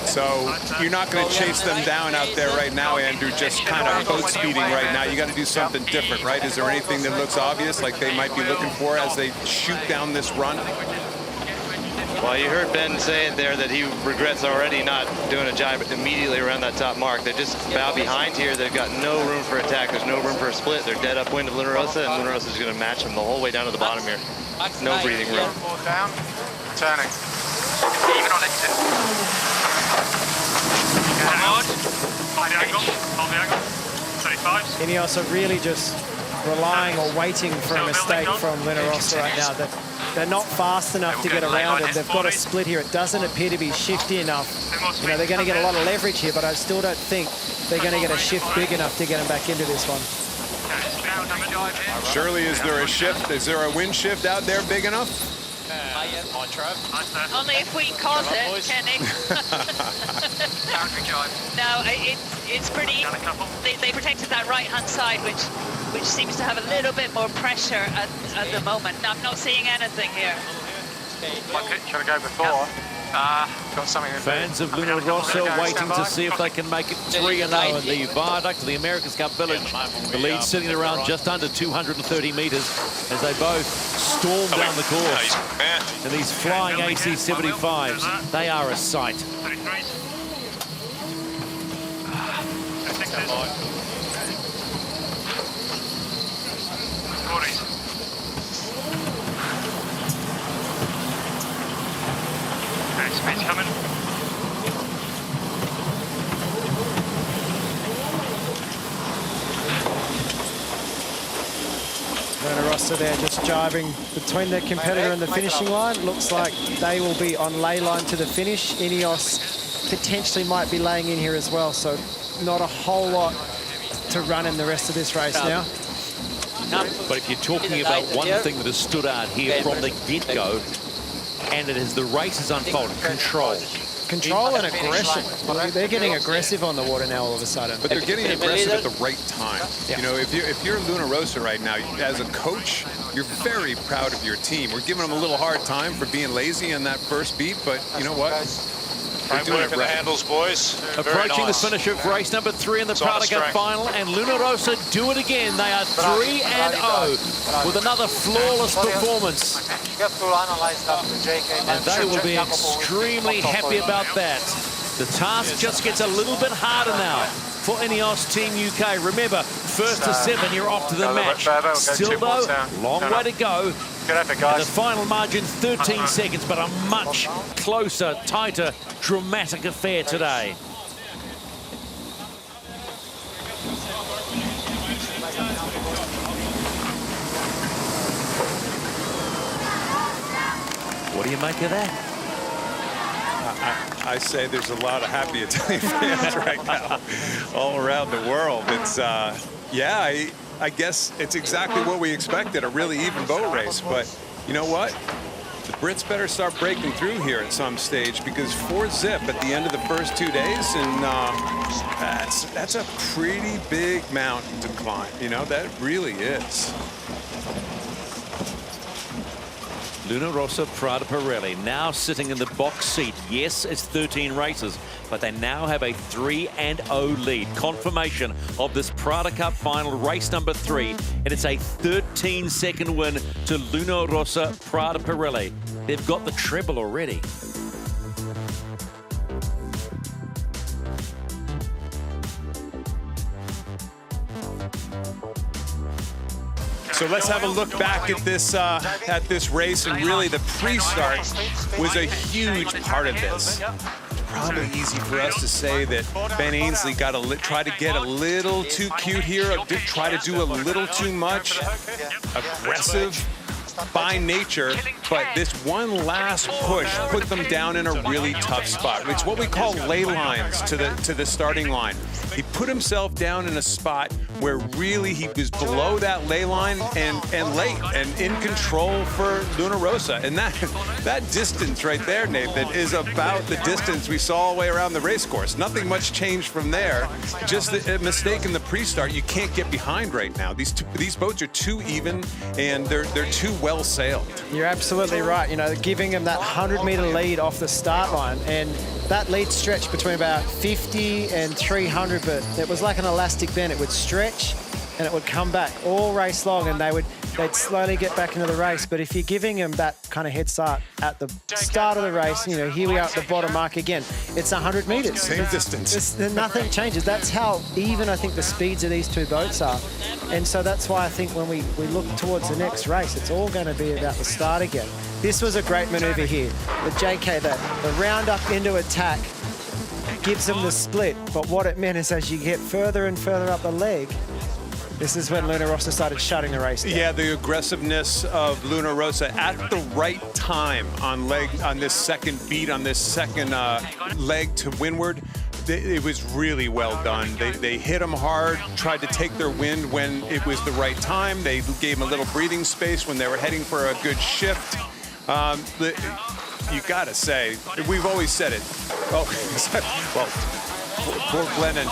So you're not going to chase them down out there right now, Andrew, just kind of boat speeding right now. You got to do something different, right? Is there anything that looks obvious, like they might be looking for as they shoot down this run? Well, you heard Ben saying there that he regrets already not doing a jibe immediately around that top mark. They're just bow behind here. They've got no room for attack. There's no room for a split. They're dead upwind of Luna Rossa, and Luna Rossa is going to match them the whole way down to the bottom here. No breathing room. Down. Turning. Even on exit. Hold the angle. Hold the angle. 35s. INEOS are really just relying or waiting for a mistake from Luna Rossa right now. They're not fast enough to get around them. They've got a split here. It doesn't appear to be shifty enough. You know, they're going to get a lot of leverage here, but I still don't think they're going to get a shift big enough to get them back into this one. Shirley, is there a shift? Is there a wind shift out there big enough? Only if we cause it, Kenny. No, it's pretty. They protected that right-hand side, which seems to have a little bit more pressure at the moment. I'm not seeing anything here. Should I go before? Got something. Fans of Luna Rossa waiting to see if they can make it 3-0 in the viaduct of the America's Cup Village. The lead sitting at around just under 230 metres as they both storm down the course. And these flying AC-75s, they are a sight. Speed's coming. Luna Rossa there just jibing between the competitor and the finishing line. Looks like they will be on lay line to the finish. INEOS potentially might be laying in here as well, so not a whole lot to run in the rest of this race now. But if you're talking about one thing that has stood out here from the get-go, and it is the race has unfolded, control. Control and aggression. They're getting aggressive on the water now all of a sudden. But they're getting aggressive at the right time. Yeah. You know, if you're Luna Rossa right now, as a coach, you're very proud of your team. We're giving them a little hard time for being lazy in that first beat, but you know what? They're doing it the right. handles, boys. Approaching the finish of race number 3 in the Prada Cup final, and Luna Rossa do it again. They are 3-0 with another flawless performance. You have to analyze that, JK. And they will be extremely happy about that. The task just gets a little bit harder now for INEOS Team UK. Remember, 1st to 7, you're off to the match. Still though, long way to go. Good effort, And guys. the final margin, 13 seconds, but a much closer, tighter, dramatic affair today. What do you make of that? I say there's a lot of happy Italian fans right now all around the world. It's, yeah, I guess it's exactly what we expected, a really even boat race. But you know what? The Brits better start breaking through here at some stage, because 4-zip at the end of the first 2 days, and that's a pretty big mountain to climb. You know, that really is. Luna Rossa Prada Pirelli now sitting in the box seat. Yes, it's 13 races, but they now have a 3-0 lead. Confirmation of this Prada Cup final, race number 3, and it's a 13-second win to Luna Rossa Prada Pirelli. They've got the treble already. So let's have a look back at this race, and really the pre-start was a huge part of this. Probably easy for us to say that Ben Ainsley tried to get a little too cute here, try to do a little too much, aggressive by nature, but this one last push put them down in a really tough spot. It's what we call ley lines to the starting line. He put himself down in a spot where really he was below that ley line and late and in control for Luna Rossa. And that distance right there, Nathan, is about the distance we saw all the way around the race course. Nothing much changed from there. Just a mistake in the pre-start. You can't get behind right now. These boats are too even, and they're too well sailed. You're absolutely right. You know, giving him that 100-meter lead off the start line, and that lead stretched between about 50 and 300, but it was like an elastic band. It would stretch and it would come back all race long, and they'd slowly get back into the race. But if you're giving them that kind of head start at the start of the race, you know, here we are at the bottom mark again. It's 100 meters. Same distance. Nothing changes. That's how even I think the speeds of these two boats are. And so that's why I think when we look towards the next race, it's all going to be about the start again. This was a great maneuver here. The JK, the round up into attack gives them the split. But what it meant is as you get further and further up the leg, this is when Luna Rossa started shutting the race down. Yeah, the aggressiveness of Luna Rossa at the right time on this second beat, on this second leg to windward. It was really well done. They hit them hard, tried to take their wind when it was the right time. They gave them a little breathing space when they were heading for a good shift. You got to say, we've always said it. Oh, well, poor Glennon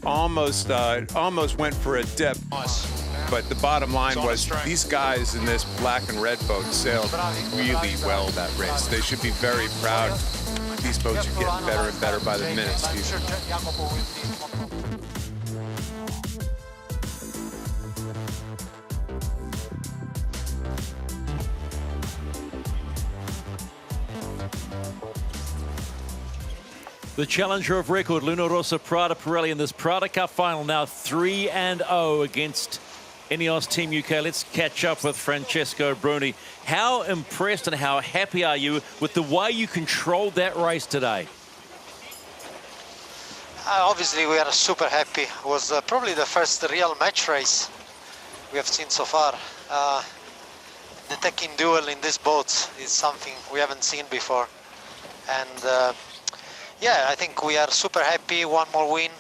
almost went for a dip. But the bottom line was these guys in this black and red boat sailed really well that race. They should be very proud. These boats are getting better and better by the minute, Steve. The challenger of record, Luna Rossa Prada Pirelli, in this Prada Cup final, now 3-0 against INEOS Team UK. Let's catch up with Francesco Bruni. How impressed and how happy are you with the way you controlled that race today? Obviously, we are super happy. It was probably the first real match race we have seen so far. The tech-in duel in these boats is something we haven't seen before. And yeah, I think we are super happy. One more win,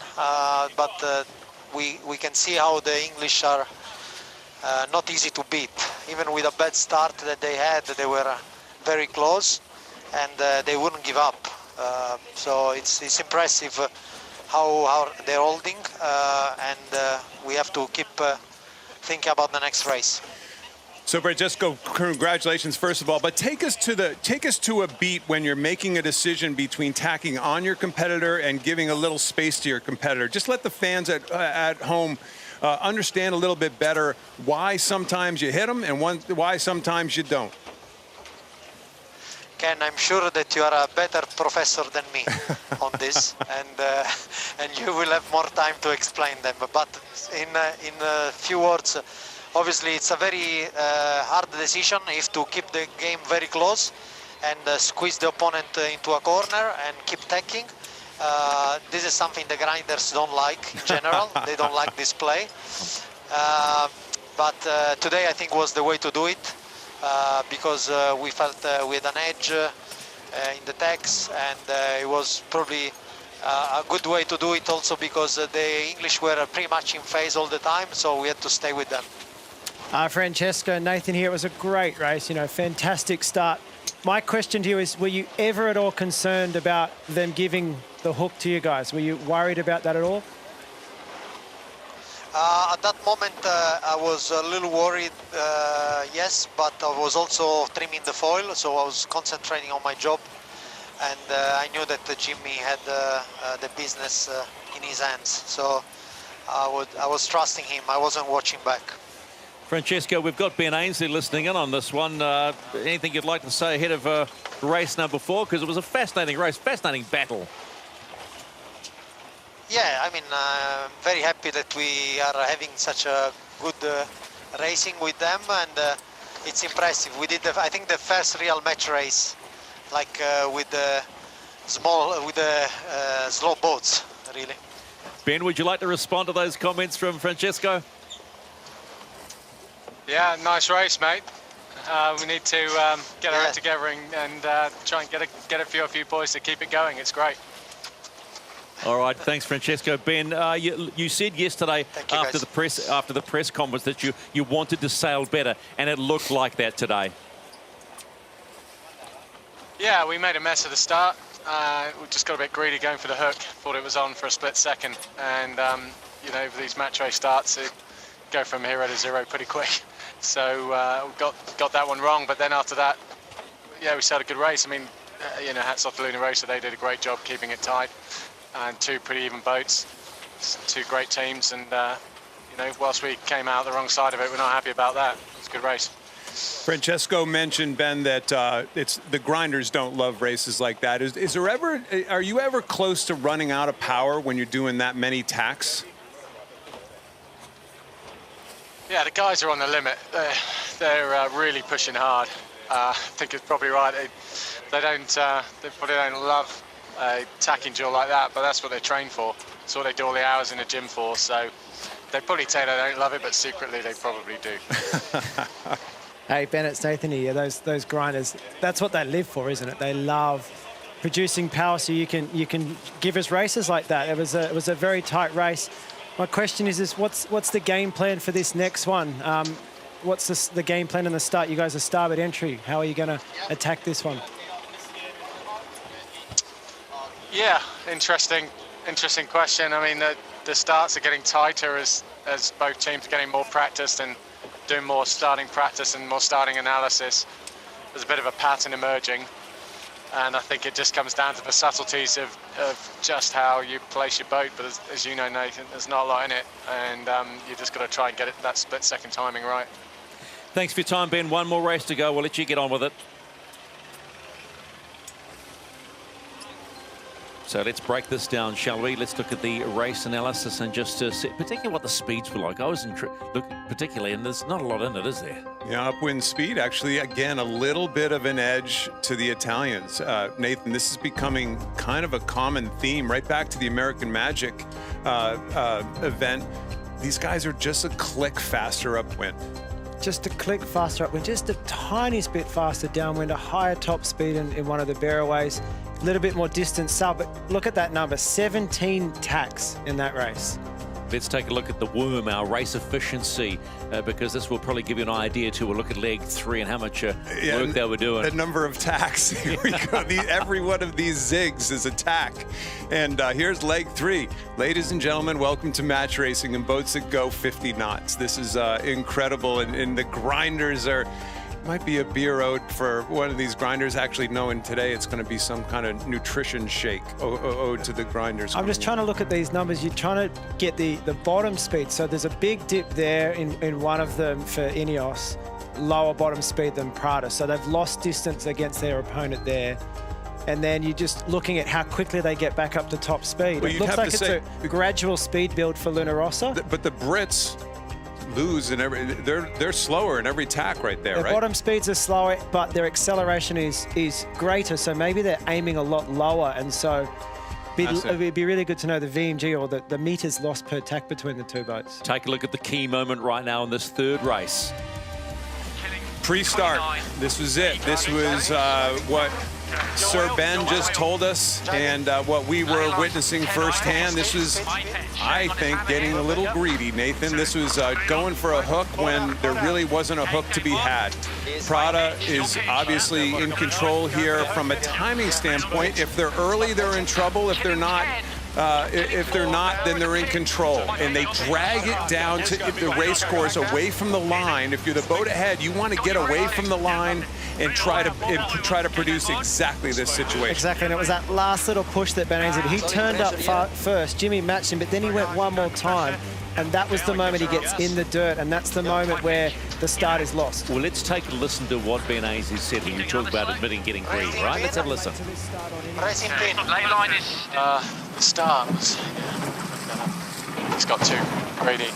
but we can see how the English are not easy to beat. Even with a bad start that they had, they were very close, and they wouldn't give up. So it's impressive how they're holding, and we have to keep thinking about the next race. So, Francesco, congratulations first of all. But take us to a beat when you're making a decision between tacking on your competitor and giving a little space to your competitor. Just let the fans at home understand a little bit better why sometimes you hit them and why sometimes you don't. Ken, I'm sure that you are a better professor than me on this, and you will have more time to explain them. But in a few words, obviously it's a very hard decision if to keep the game very close and squeeze the opponent into a corner and keep tacking. This is something the grinders don't like in general. They don't like this play. But today I think was the way to do it. Because we felt we had an edge in the tacks, and it was probably a good way to do it also because the English were pretty much in phase all the time, so we had to stay with them. Francesco, Nathan here, it was a great race, you know, fantastic start. My question to you is, were you ever at all concerned about them giving the hook to you guys? Were you worried about that at all? At that moment, I was a little worried, yes, but I was also trimming the foil, so I was concentrating on my job, and I knew that Jimmy had the business in his hands, so I was trusting him. I wasn't watching back. Francesco, we've got Ben Ainsley listening in on this one. Anything you'd like to say ahead of race number 4? Because it was a fascinating race, fascinating battle. Yeah, I mean, I'm very happy that we are having such a good racing with them, and it's impressive. We did, I think, the first real match race, like with the slow boats, really. Ben, would you like to respond to those comments from Francesco? Yeah, nice race, mate. We need to get our act together and try and get a few boys to keep it going. It's great. All right, thanks, Francesco. Ben, you said yesterday after the press conference that you wanted to sail better, and it looked like that today. Yeah, we made a mess at the start. We just got a bit greedy going for the hook. Thought it was on for a split second, and you know, for these match race starts, it go from 0 to 0 pretty quick. So we got that one wrong, but then after that, yeah, we sailed a good race. I mean, you know, hats off to Luna Rossa. They did a great job keeping it tight. And 2 pretty even boats, 2 great teams, and you know, whilst we came out the wrong side of it, we're not happy about that. It's a good race. Francesco mentioned, Ben, that it's the grinders don't love races like that. Are you ever close to running out of power when you're doing that many tacks? Yeah, the guys are on the limit. They're really pushing hard. I think it's probably right. They probably don't love tacking drill like that, but that's what they train for. That's what they do all the hours in the gym for. So they probably say they don't love it, but secretly they probably do. Hey Ben, it's Nathan here. Those grinders, that's what they live for, isn't it? They love producing power, so you can give us races like that. It was a very tight race. My question is what's the game plan for this next one? What's the game plan in the start? You guys are starboard entry. How are you going to attack this one? Yeah, interesting question. I mean, the starts are getting tighter as both teams are getting more practiced and doing more starting practice and more starting analysis. There's a bit of a pattern emerging, and I think it just comes down to the subtleties of just how you place your boat. But as you know, Nathan, there's not a lot in it, and you just got to try and get that split-second timing right. Thanks for your time, Ben. One more race to go. We'll let you get on with it. So let's break this down, shall we? Let's look at the race analysis and just see, particularly what the speeds were like. I was particularly, and there's not a lot in it, is there? Yeah, upwind speed, actually, again, a little bit of an edge to the Italians. Nathan, this is becoming kind of a common theme, right back to the American Magic event. These guys are just a click faster upwind. Just a click faster upwind, just a tiniest bit faster downwind, a higher top speed in one of the barrelways. A little bit more distance sub, but look at that number, 17 tacks in that race. Let's take a look at the worm, our race efficiency, because this will probably give you an idea too. We'll look at leg 3 and how much work they were doing. The number of tacks. Here we go. Every one of these zigs is a tack. And here's leg 3. Ladies and gentlemen, welcome to match racing and boats that go 50 knots. This is incredible, and the grinders are... Might be a beer ode for one of these grinders. Actually, knowing today it's going to be some kind of nutrition shake ode to the grinders. I'm just trying to look at these numbers. You're trying to get the bottom speed. So there's a big dip there in one of them for INEOS, lower bottom speed than Prada. So they've lost distance against their opponent there. And then you're just looking at how quickly they get back up to top speed. Well, it looks like it's a gradual speed build for Luna Rossa. But the Brits lose in every, they're slower in every tack right there, their right? Bottom speeds are slower, but their acceleration is greater, so maybe they're aiming a lot lower, and so it'd be really good to know the VMG or the meters lost per tack between the two boats. Take a look at the key moment right now in this third race. Pre-start, this was it. This was what Sir Ben just told us, and what we were witnessing firsthand. This was, I think, getting a little greedy, Nathan. This was going for a hook when there really wasn't a hook to be had. Prada is obviously in control here from a timing standpoint. If they're early, they're in trouble. If they're not, then they're in control, and they drag it down to the race course away from the line. If you're the boat ahead, you want to get away from the line and try to produce exactly this situation. Exactly, and it was that last little push that Ben Ainsley did. He turned up first, Jimmy matched him, but then he went one more time, and that was the moment he gets in the dirt, and that's the moment where the start is lost. Well, let's take a listen to what Ben Ainsley said when you talk about admitting getting greedy, right? Let's have a listen. Lane line is... The start was... He's got too greedy.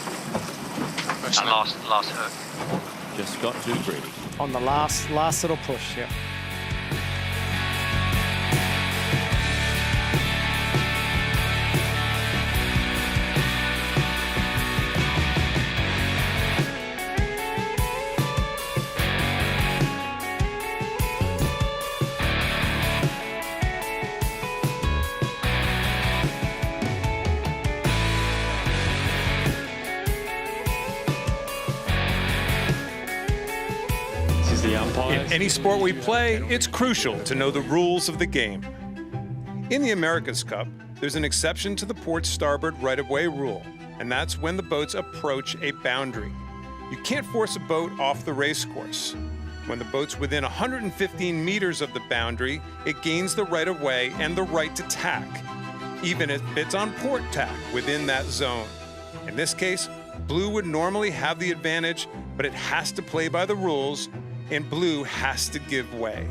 That last hook. Just got too greedy. On the last little push, yeah. In any sport we play, it's crucial to know the rules of the game. In the America's Cup, there's an exception to the port starboard right-of-way rule, and that's when the boats approach a boundary. You can't force a boat off the race course. When the boat's within 115 meters of the boundary, it gains the right-of-way and the right to tack, even if it's on port tack within that zone. In this case, blue would normally have the advantage, but it has to play by the rules, and blue has to give way.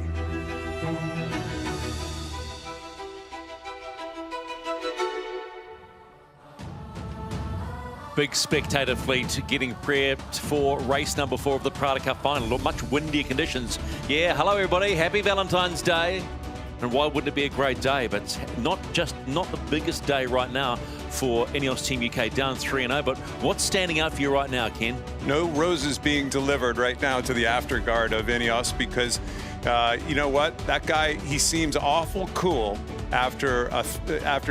Big spectator fleet getting prepared for race number 4 of the Prada Cup final. Much windier conditions. Yeah, hello everybody, happy Valentine's Day. And why wouldn't it be a great day? But not the biggest day right now for INEOS Team UK, down 3-0. But what's standing out for you right now, Ken? No roses being delivered right now to the afterguard of INEOS because, you know what? That guy, he seems awful cool after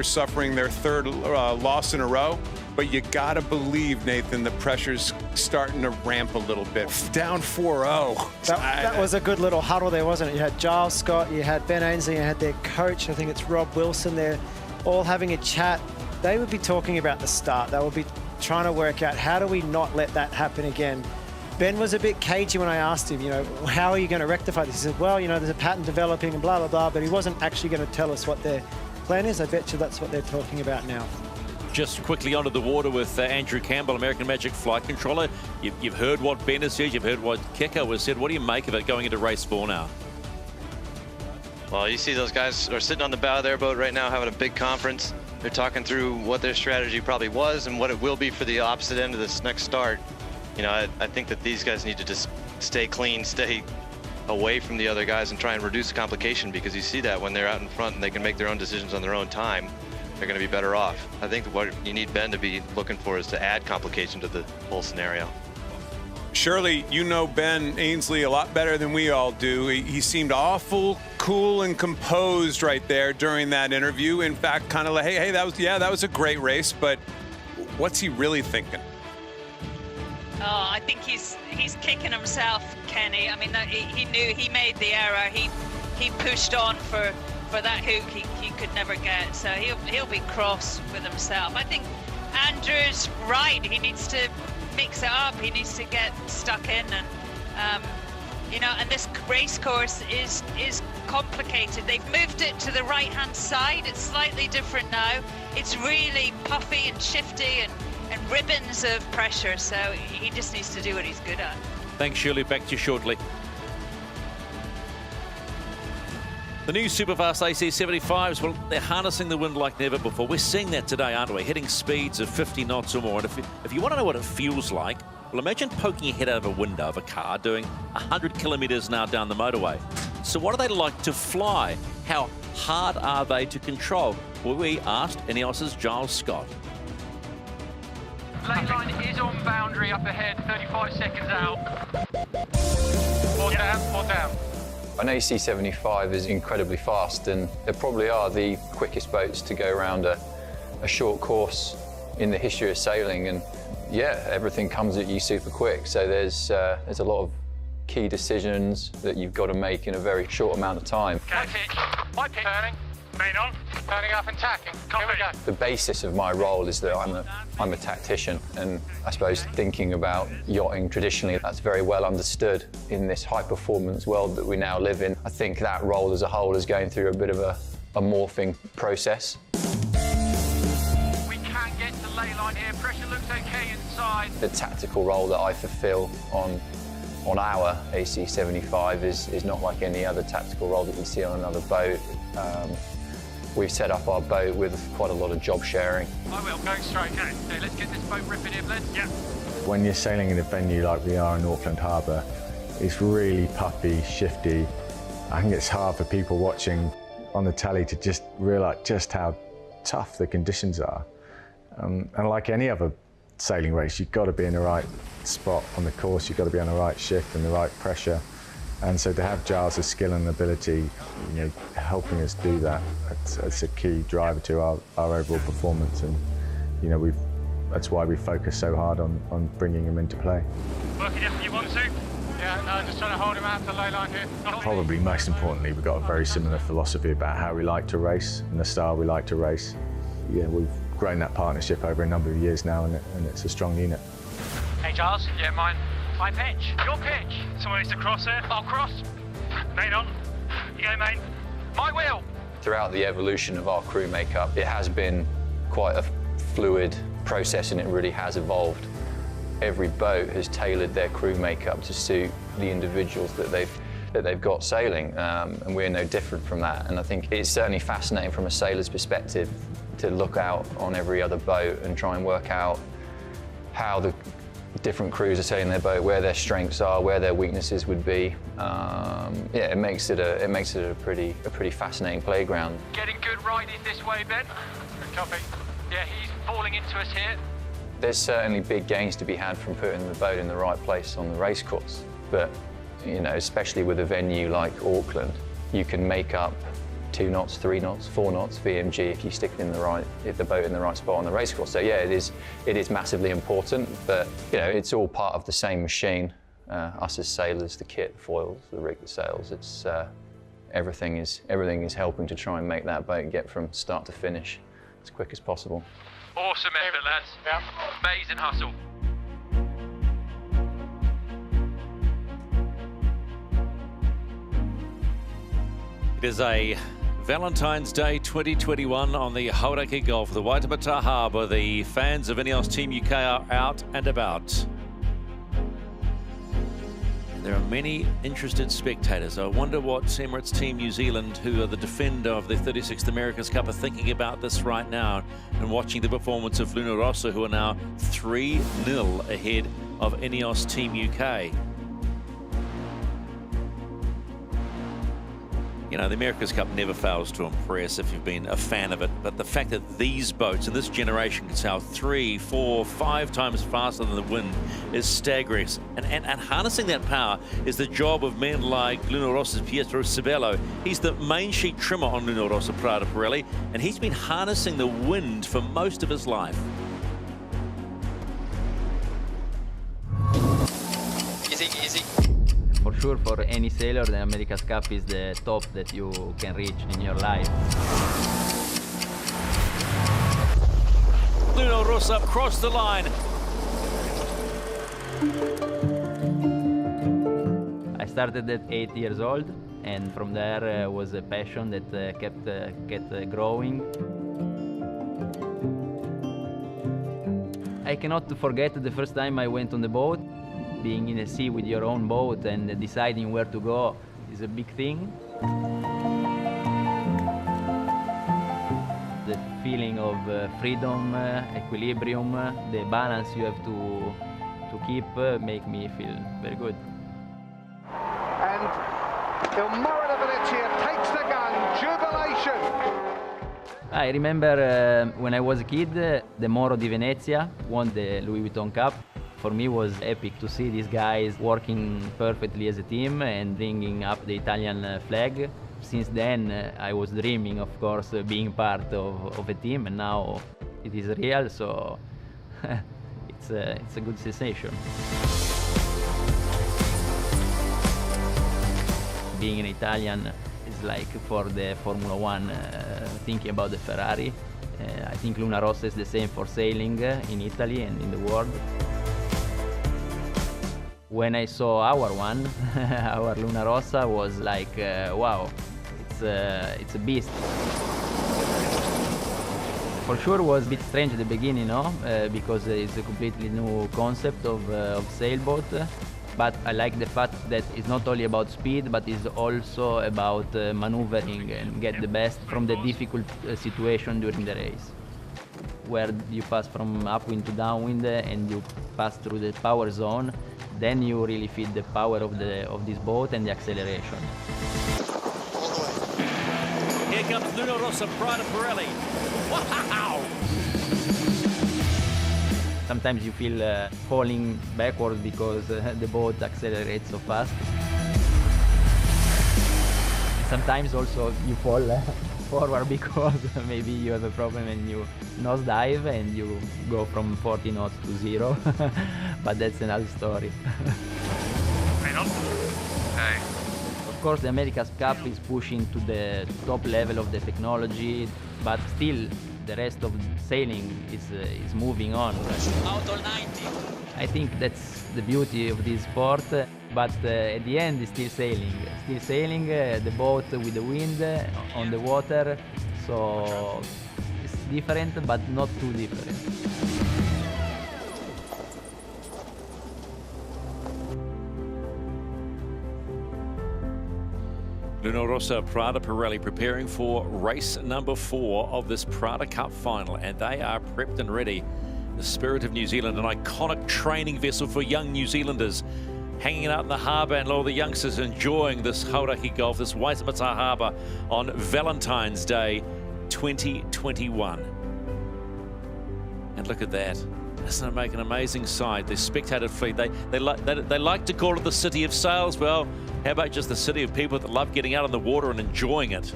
suffering their third loss in a row. But you gotta believe, Nathan, the pressure's starting to ramp a little bit. Down 4-0. That was a good little huddle there, wasn't it? You had Giles Scott, you had Ben Ainsley, you had their coach, I think it's Rob Wilson, they're all having a chat. They would be talking about the start. They would be trying to work out how do we not let that happen again. Ben was a bit cagey when I asked him, you know, how are you going to rectify this? He said, well, you know, there's a pattern developing and blah, blah, blah, but he wasn't actually going to tell us what their plan is. I bet you that's what they're talking about now. Just quickly onto the water with Andrew Campbell, American Magic flight controller. You've heard what Ben has said, you've heard what Keko has said. What do you make of it going into race 4 now? Well, you see those guys are sitting on the bow of their boat right now having a big conference. They're talking through what their strategy probably was and what it will be for the opposite end of this next start. You know, I think that these guys need to just stay clean, stay away from the other guys and try and reduce the complication, because you see that when they're out in front and they can make their own decisions on their own time, they're going to be better off. I think what you need Ben to be looking for is to add complication to the whole scenario. Surely you know Ben Ainsley a lot better than we all do. He seemed awful cool and composed right there during that interview. In fact, kind of like, hey, that was a great race, but What's he really thinking? Oh, I think he's kicking himself, Kenny. I mean, he knew he made the error. He pushed on for that hook he could never get. So he'll be cross with himself. I think Andrew's right. He needs to mix it up. He needs to get stuck in, and you know. And this race course is complicated. They've moved it to the right-hand side. It's slightly different now. It's really puffy and shifty and ribbons of pressure, so he just needs to do what he's good at. Thanks, Shirley. Back to you shortly. The new superfast AC75s, well, they're harnessing the wind like never before. We're seeing that today, aren't we? Hitting speeds of 50 knots or more. And if you want to know what it feels like, well, imagine poking your head out of a window of a car doing 100 kilometers an hour down the motorway. So what are they like to fly? How hard are they to control? Well, we asked INEOS's Giles Scott. Lane line is on boundary up ahead, 35 seconds out. Four down. An AC75 is incredibly fast, and they probably are the quickest boats to go around a short course in the history of sailing. And yeah, everything comes at you super quick. So there's a lot of key decisions that you've got to make in a very short amount of time. White pitch. Turning. Main on. Turning up and tacking. Here we go. The basis of my role is that I'm a tactician, and I suppose thinking about yachting traditionally, that's very well understood in this high-performance world that we now live in. I think that role as a whole is going through a bit of a morphing process. We can get to ley line here. Pressure looks okay inside. The tactical role that I fulfill on our AC75 is not like any other tactical role that you see on another boat. We've set up our boat with quite a lot of job sharing. I will, going straight. Okay, let's get this boat ripping in, Bled. Yeah. When you're sailing in a venue like we are in Auckland Harbour, it's really puffy, shifty. I think it's hard for people watching on the telly to just realise just how tough the conditions are. And like any other sailing race, you've got to be in the right spot on the course, you've got to be on the right shift and the right pressure. And so to have Giles' skill and ability, you know, helping us do that, it's a key driver to our overall performance. And you know, that's why we focus so hard on bringing him into play. Working if you want to. Yeah, no, just trying to hold him out to ley line here. Probably most importantly, we've got a very similar philosophy about how we like to race and the style we like to race. Yeah, we've grown that partnership over a number of years now, and it's a strong unit. Hey, Giles. Yeah, mine. My pitch. Your pitch. Someone needs to cross here. I'll cross. Main on. You go, main. My wheel. Throughout the evolution of our crew makeup, it has been quite a fluid process, and it really has evolved. Every boat has tailored their crew makeup to suit the individuals that they've got sailing, and we're no different from that. And I think it's certainly fascinating from a sailor's perspective to look out on every other boat and try and work out how the different crews are sailing their boat, where their strengths are, where their weaknesses would be. Yeah, it makes it a pretty fascinating playground. Getting good riding this way, Ben. Good copy. Yeah, he's falling into us here. There's certainly big gains to be had from putting the boat in the right place on the race course, but you know, especially with a venue like Auckland, you can make up 2 knots, 3 knots, 4 knots VMG if you stick it in the boat in the right spot on the race course. So yeah, it is massively important, but you know, it's all part of the same machine. Us as sailors, the kit, the foils, the rig, the sails. It's everything is helping to try and make that boat get from start to finish as quick as possible. Awesome effort, lads. Yeah. Amazing hustle. It is a Valentine's Day 2021 on the Hauraki Gulf, the Waitemata Harbour. The fans of INEOS Team UK are out and about. And there are many interested spectators. I wonder what Emirates Team New Zealand, who are the defender of the 36th America's Cup, are thinking about this right now and watching the performance of Luna Rossa, who are now 3-0 ahead of INEOS Team UK. You know, the America's Cup never fails to impress if you've been a fan of it, but the fact that these boats in this generation can sail 3, 4, 5 times faster than the wind is staggering. And harnessing that power is the job of men like Luna Rossa's Pietro Sibello. He's the main sheet trimmer on Luna Rossa Prada Pirelli, and he's been harnessing the wind for most of his life. Easy, easy. For sure, for any sailor, the America's Cup is the top that you can reach in your life. Luna Rossa crossed the line. I started at 8 years old, and from there was a passion that kept growing. I cannot forget the first time I went on the boat. Being in a sea with your own boat and deciding where to go is a big thing. The feeling of freedom, equilibrium, the balance you have to keep make me feel very good. And Ilmara Venezia takes the gun, jubilation! I remember when I was a kid, the Moro di Venezia won the Louis Vuitton Cup. For me, it was epic to see these guys working perfectly as a team and bringing up the Italian flag. Since then, I was dreaming, of course, being part of a team, and now it is real, so it's a good sensation. Being an Italian is like for the Formula One, thinking about the Ferrari. I think Luna Rossa is the same for sailing in Italy and in the world. When I saw our one, our Luna Rossa was like, wow, it's a beast. For sure, it was a bit strange at the beginning, no? Because it's a completely new concept of sailboat. But I like the fact that it's not only about speed, but it's also about maneuvering and get the best from the difficult situation during the race, where you pass from upwind to downwind and you pass through the power zone. Then you really feel the power of this boat and the acceleration. Here comes Luna Rossa Prada Pirelli. Wow! Sometimes you feel falling backwards because the boat accelerates so fast. Sometimes also you fall forward because maybe you have a problem and you nosedive and you go from 40 knots to 0. But that's another story. Of course, the America's Cup is pushing to the top level of the technology, but still the rest of sailing is moving on. Out all 90. I think that's the beauty of this sport, but at the end it's still sailing. Still sailing, the boat with the wind on the water, so it's different, but not too different. Luna Rossa Prada Pirelli preparing for race number 4 of this Prada Cup final, and they are prepped and ready. The Spirit of New Zealand, an iconic training vessel for young New Zealanders, hanging out in the harbour, and all the youngsters enjoying this Hauraki Gulf, this Waitemata harbour on Valentine's Day 2021. And look at that. Doesn't it make an amazing sight? The spectator fleet, they like to call it the city of sails. Well, how about just the city of people that love getting out on the water and enjoying it?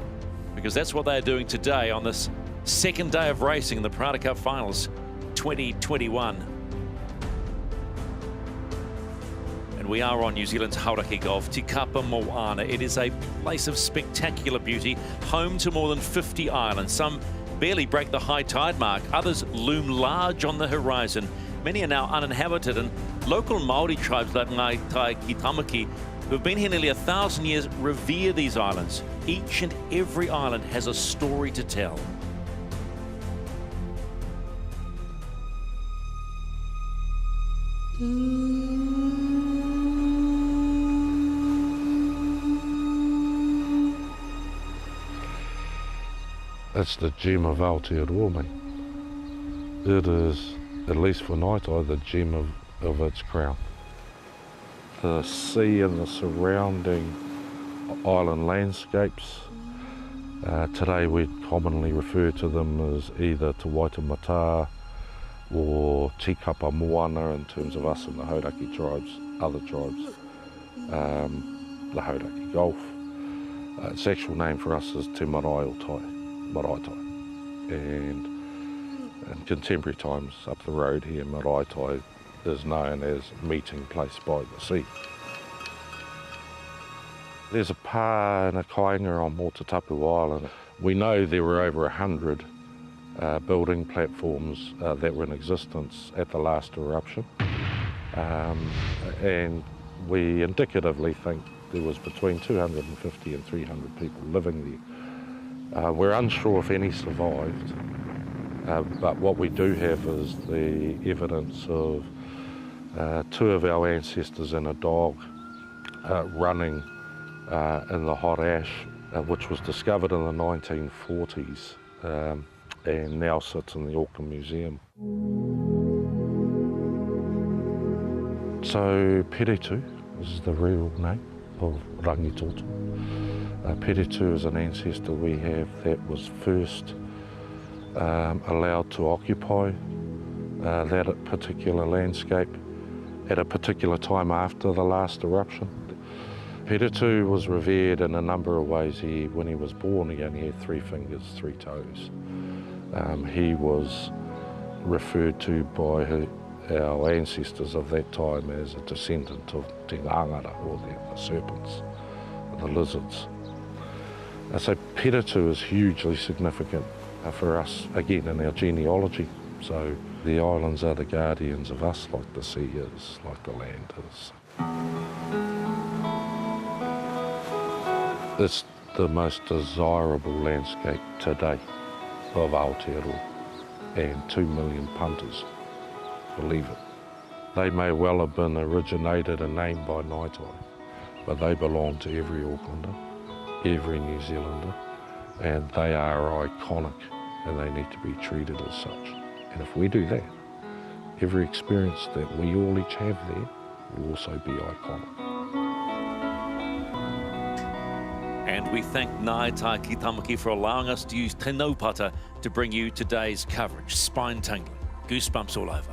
Because that's what they're doing today on this second day of racing in the Prada Cup Finals 2021. And we are on New Zealand's Hauraki Gulf, Te Kapa Moana. It is a place of spectacular beauty, home to more than 50 islands. Some barely break the high tide mark, others loom large on the horizon. Many are now uninhabited, and local Māori tribes like Ngāi Tai ki Tamaki, who have been here nearly 1,000 years, revere these islands. Each and every island has a story to tell. It's the gem of Aotearoa, mate. It is, at least for Ngāi Tai, the gem of its crown. The sea and the surrounding island landscapes, today we commonly refer to them as either Te Waitemata or Te Kapa Moana in terms of us and the Hauraki tribes, other tribes, the Hauraki Gulf. Its actual name for us is Te Marae Tai. And in contemporary times up the road here, Marae Tai is known as Meeting Place by the Sea. There's a pa and a kāinga on Motutapu Island. We know there were over 100 building platforms that were in existence at the last eruption. And we indicatively think there was between 250 and 300 people living there. We're unsure if any survived, but what we do have is the evidence of 2 of our ancestors and a dog running in the hot ash, which was discovered in the 1940s and now sits in the Auckland Museum. So Peretu is the real name of Rangitoto. Peretu is an ancestor we have that was first allowed to occupy that particular landscape at a particular time after the last eruption. Peretu was revered in a number of ways. When he was born, he only had 3 fingers, 3 toes. He was referred to by our ancestors of that time as a descendant of Te Ngangara, or the serpents, the lizards. So Peretu is hugely significant for us, again, in our genealogy. So the islands are the guardians of us, like the sea is, like the land is. It's the most desirable landscape today of Aotearoa, and 2 million punters believe it. They may well have been originated and named by Ngātai, but they belong to every Aucklander, every New Zealander, and they are iconic, and they need to be treated as such. And if we do that, every experience that we all each have there will also be iconic. And we thank Ngātai ki Tamaki for allowing us to use Te Naupata to bring you today's coverage. Spine-tingling, goosebumps all over.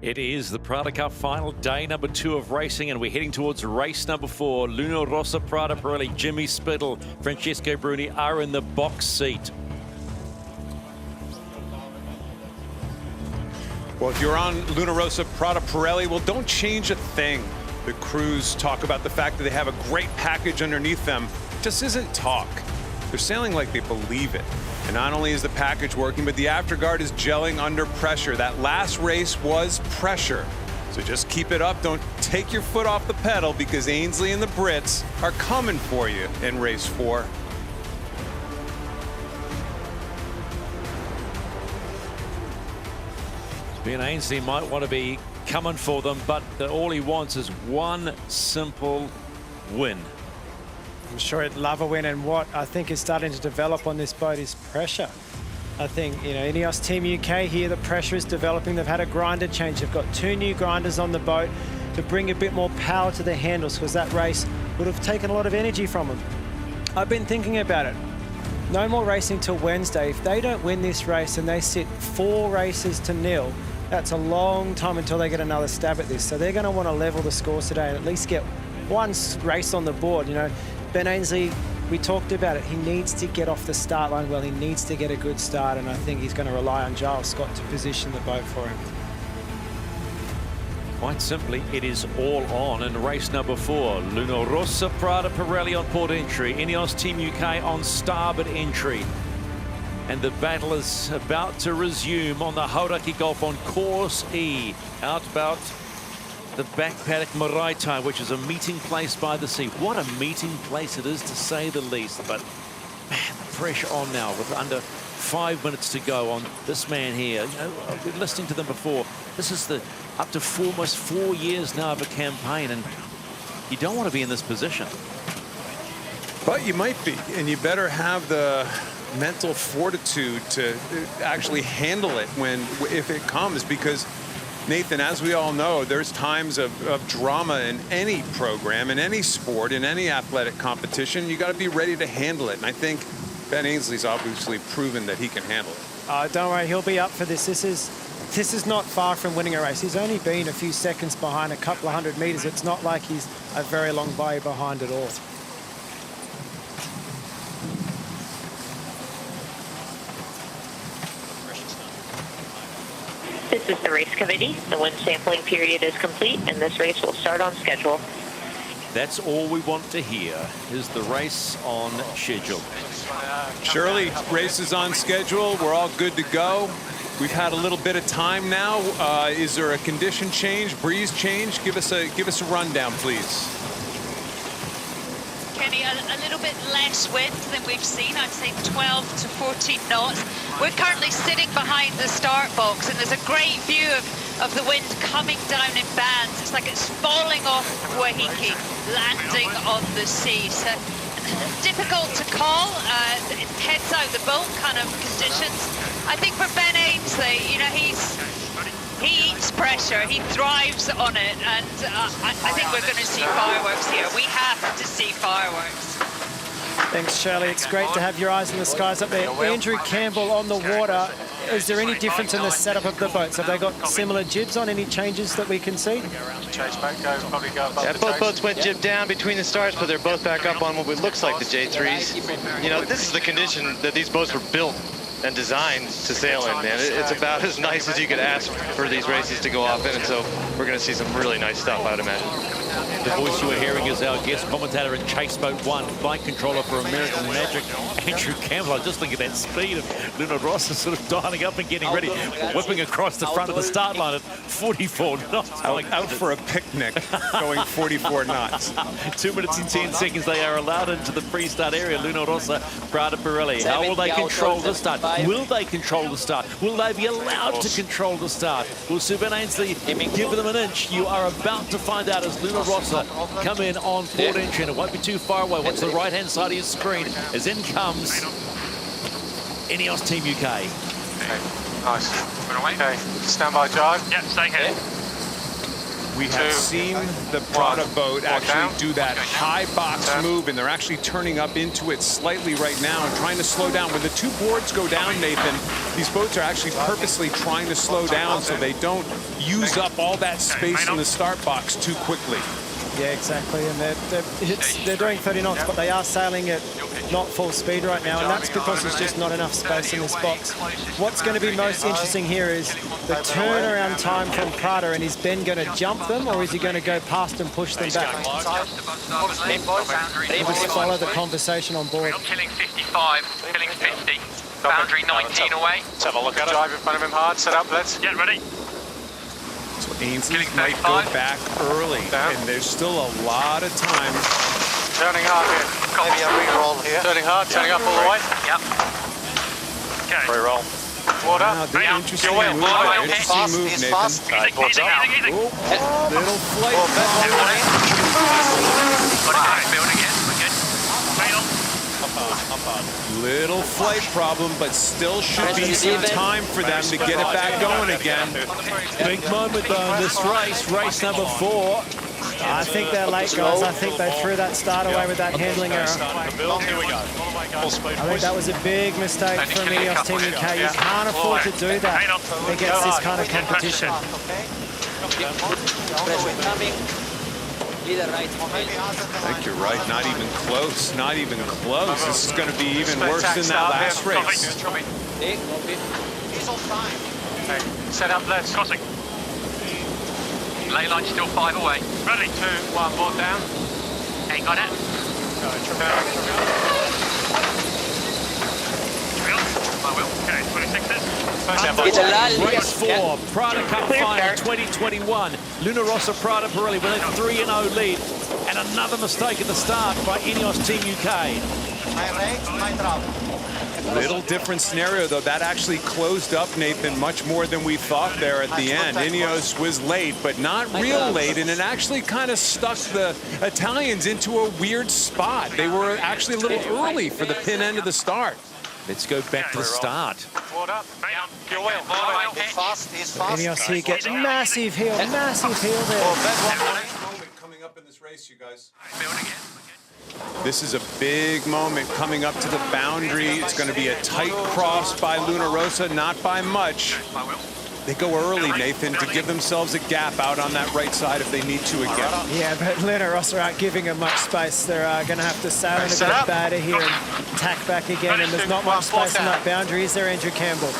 It is the Prada Cup final, day number 2 of racing, and we're heading towards race number 4. Luna Rossa Prada Pirelli, Jimmy Spittle, Francesco Bruni are in the box seat. Well, if you're on Luna Rossa Prada Pirelli, well, don't change a thing. The crews talk about the fact that they have a great package underneath them. It just isn't talk. They're sailing like they believe it. And not only is the package working, but the afterguard is gelling under pressure. That last race was pressure. So just keep it up. Don't take your foot off the pedal, because Ainsley and the Brits are coming for you in race 4. Ben Ainsley might want to be coming for them, but all he wants is one simple win. I'm sure he'd love a win, and what I think is starting to develop on this boat is pressure. I think, you know, INEOS Team UK here, the pressure is developing. They've had a grinder change. They've got 2 new grinders on the boat to bring a bit more power to the handles, because that race would have taken a lot of energy from them. I've been thinking about it. No more racing till Wednesday. If they don't win this race and they sit 4 races to 0, that's a long time until they get another stab at this. So they're going to want to level the scores today and at least get one race on the board. You know, Ben Ainsley, we talked about it. He needs to get off the start line well. He needs to get a good start, and I think he's going to rely on Giles Scott to position the boat for him. Quite simply, it is all on in race number 4. Luna Rossa Prada Pirelli on port entry. INEOS Team UK on starboard entry. And the battle is about to resume on the Hauraki Gulf on course E. Out about the back paddock Marae, which is a meeting place by the sea. What a meeting place it is, to say the least. But man, the pressure on now with under 5 minutes to go on this man here. You know, I've been listening to them before. This is the up to almost 4 years now of a campaign, and you don't want to be in this position. But you might be, and you better have the mental fortitude to actually handle it if it comes, because Nathan, as we all know, there's times of drama in any program, in any sport, in any athletic competition. You got to be ready to handle it, and I think Ben Ainsley's obviously proven that he can handle it. Don't worry, he'll be up for this. This is not far from winning a race. He's only been a few seconds behind, a couple of 100 meters. It's not like he's a very long way behind at all. This is the race committee. The wind sampling period is complete, and this race will start on schedule. That's all we want to hear, is the race on schedule. Shirley, race is on schedule. We're all good to go. We've had a little bit of time now. Is there a condition change, breeze change? Give us a rundown, please. Kenny, a little bit less wind than we've seen. I'd say 12 to 14 knots. We're currently sitting behind the start box, and there's a great view of the wind coming down in bands. It's like it's falling off Wahiki, landing on the sea. So difficult to call. It heads out the boat kind of conditions. I think for Ben Ainsley, you know, he eats pressure, he thrives on it, and I think we're going to see fireworks here. We have to see fireworks. Thanks, Shirley. It's great to have your eyes in the skies up there. Andrew Campbell on the water. Is there any difference in the setup of the boats? Have they got similar jibs on? Any changes that we can see? Yeah, both boats went jib down between the starts, but they're both back up on what looks like the J3s. You know, this is the condition that these boats were built and designed to sail in, man. It's about as nice as you could ask for these races to go off in, and so we're going to see some really nice stuff, I'd imagine. The voice you were hearing is our guest commentator in Chase Boat 1, flight controller for American Magic, Andrew Campbell. I just think of that speed of Luna Rossa sort of dialing up and getting ready, whipping across the front of the start line at 44 knots. Out for a picnic, going 44 knots. 2 minutes and 10 seconds. They are allowed into the pre-start area. Luna Rossa, Prada Pirelli. How will they control the start? Will they control the start? Will they be allowed to control the start? Will Sir Ben Ainsley give them an inch? You are about to find out as Luna Rossa come in on port entry, and it won't be too far away. Watch the right-hand side of your screen as in comes INEOS Team UK. Okay, nice. Okay, stand by drive. Yep, stay here. We have seen the Prada boat actually do that high box move, and they're actually turning up into it slightly right now and trying to slow down. When the two boards go down, Nathan, these boats are actually purposely trying to slow down so they don't use up all that space in the start box too quickly. Yeah, exactly, and they're doing 30 knots, but they are sailing at not full speed right now, and that's because there's just not enough space in this box. What's going to be most interesting here is the turnaround time from Prada, and is Ben going to jump them, or is he going to go past and push them back? We'll just follow the conversation on board. Killing 55, killing 50, boundary 19 away. Let's have a look at it. Drive in front of him hard, set up, let's. Get ready. So Ainsley might go back early, and there's still a lot of time. Turning hard here. Maybe a re-roll here. Turning hard, turning up all the way. Yep. Okay. Re-roll. Water. Wow, interesting move, Nathan. Right, boards up. Little flight. Building it. We're good. Fail. Little flight problem, but still should be some time for them to get it back going again. Big moment though in this race number 4. I think they're late, guys. I think they threw that start away with that handling error. Here we go. I think that was a big mistake from INEOS Team UK. You can't afford to do that against this kind of competition. I think you're right. Not even close. Not even close. This is going to be even worse than that last race. He's on time. Okay, set up, let's. Crossing. Ley line still 5 away. Ready. 2, 1, board down. Ain't got it. Trivial. I will. Okay, 26s. Race 4, Prada Cup Final 2021. Luna Rossa Prada Pirelli with a 3-0 lead. And another mistake at the start by INEOS Team UK. Little different scenario, though. That actually closed up, Nathan, much more than we thought there at the end. INEOS was late, but not real late, and it actually kind of stuck the Italians into a weird spot. They were actually a little early for the pin end of the start. Let's go back to the start. INEOS here get massive heel there. Moment coming up in this race, you guys. This is a big moment coming up to the boundary. It's going to be a tight cross by Luna Rossa, not by much. They go early, Nathan, to give themselves a gap out on that right side if they need to again. Yeah, but Luna Rossa aren't giving them much space. They're going to have to sail in a bit better here and tack back again, and there's not much space in that boundary. Is there, Andrew Campbell?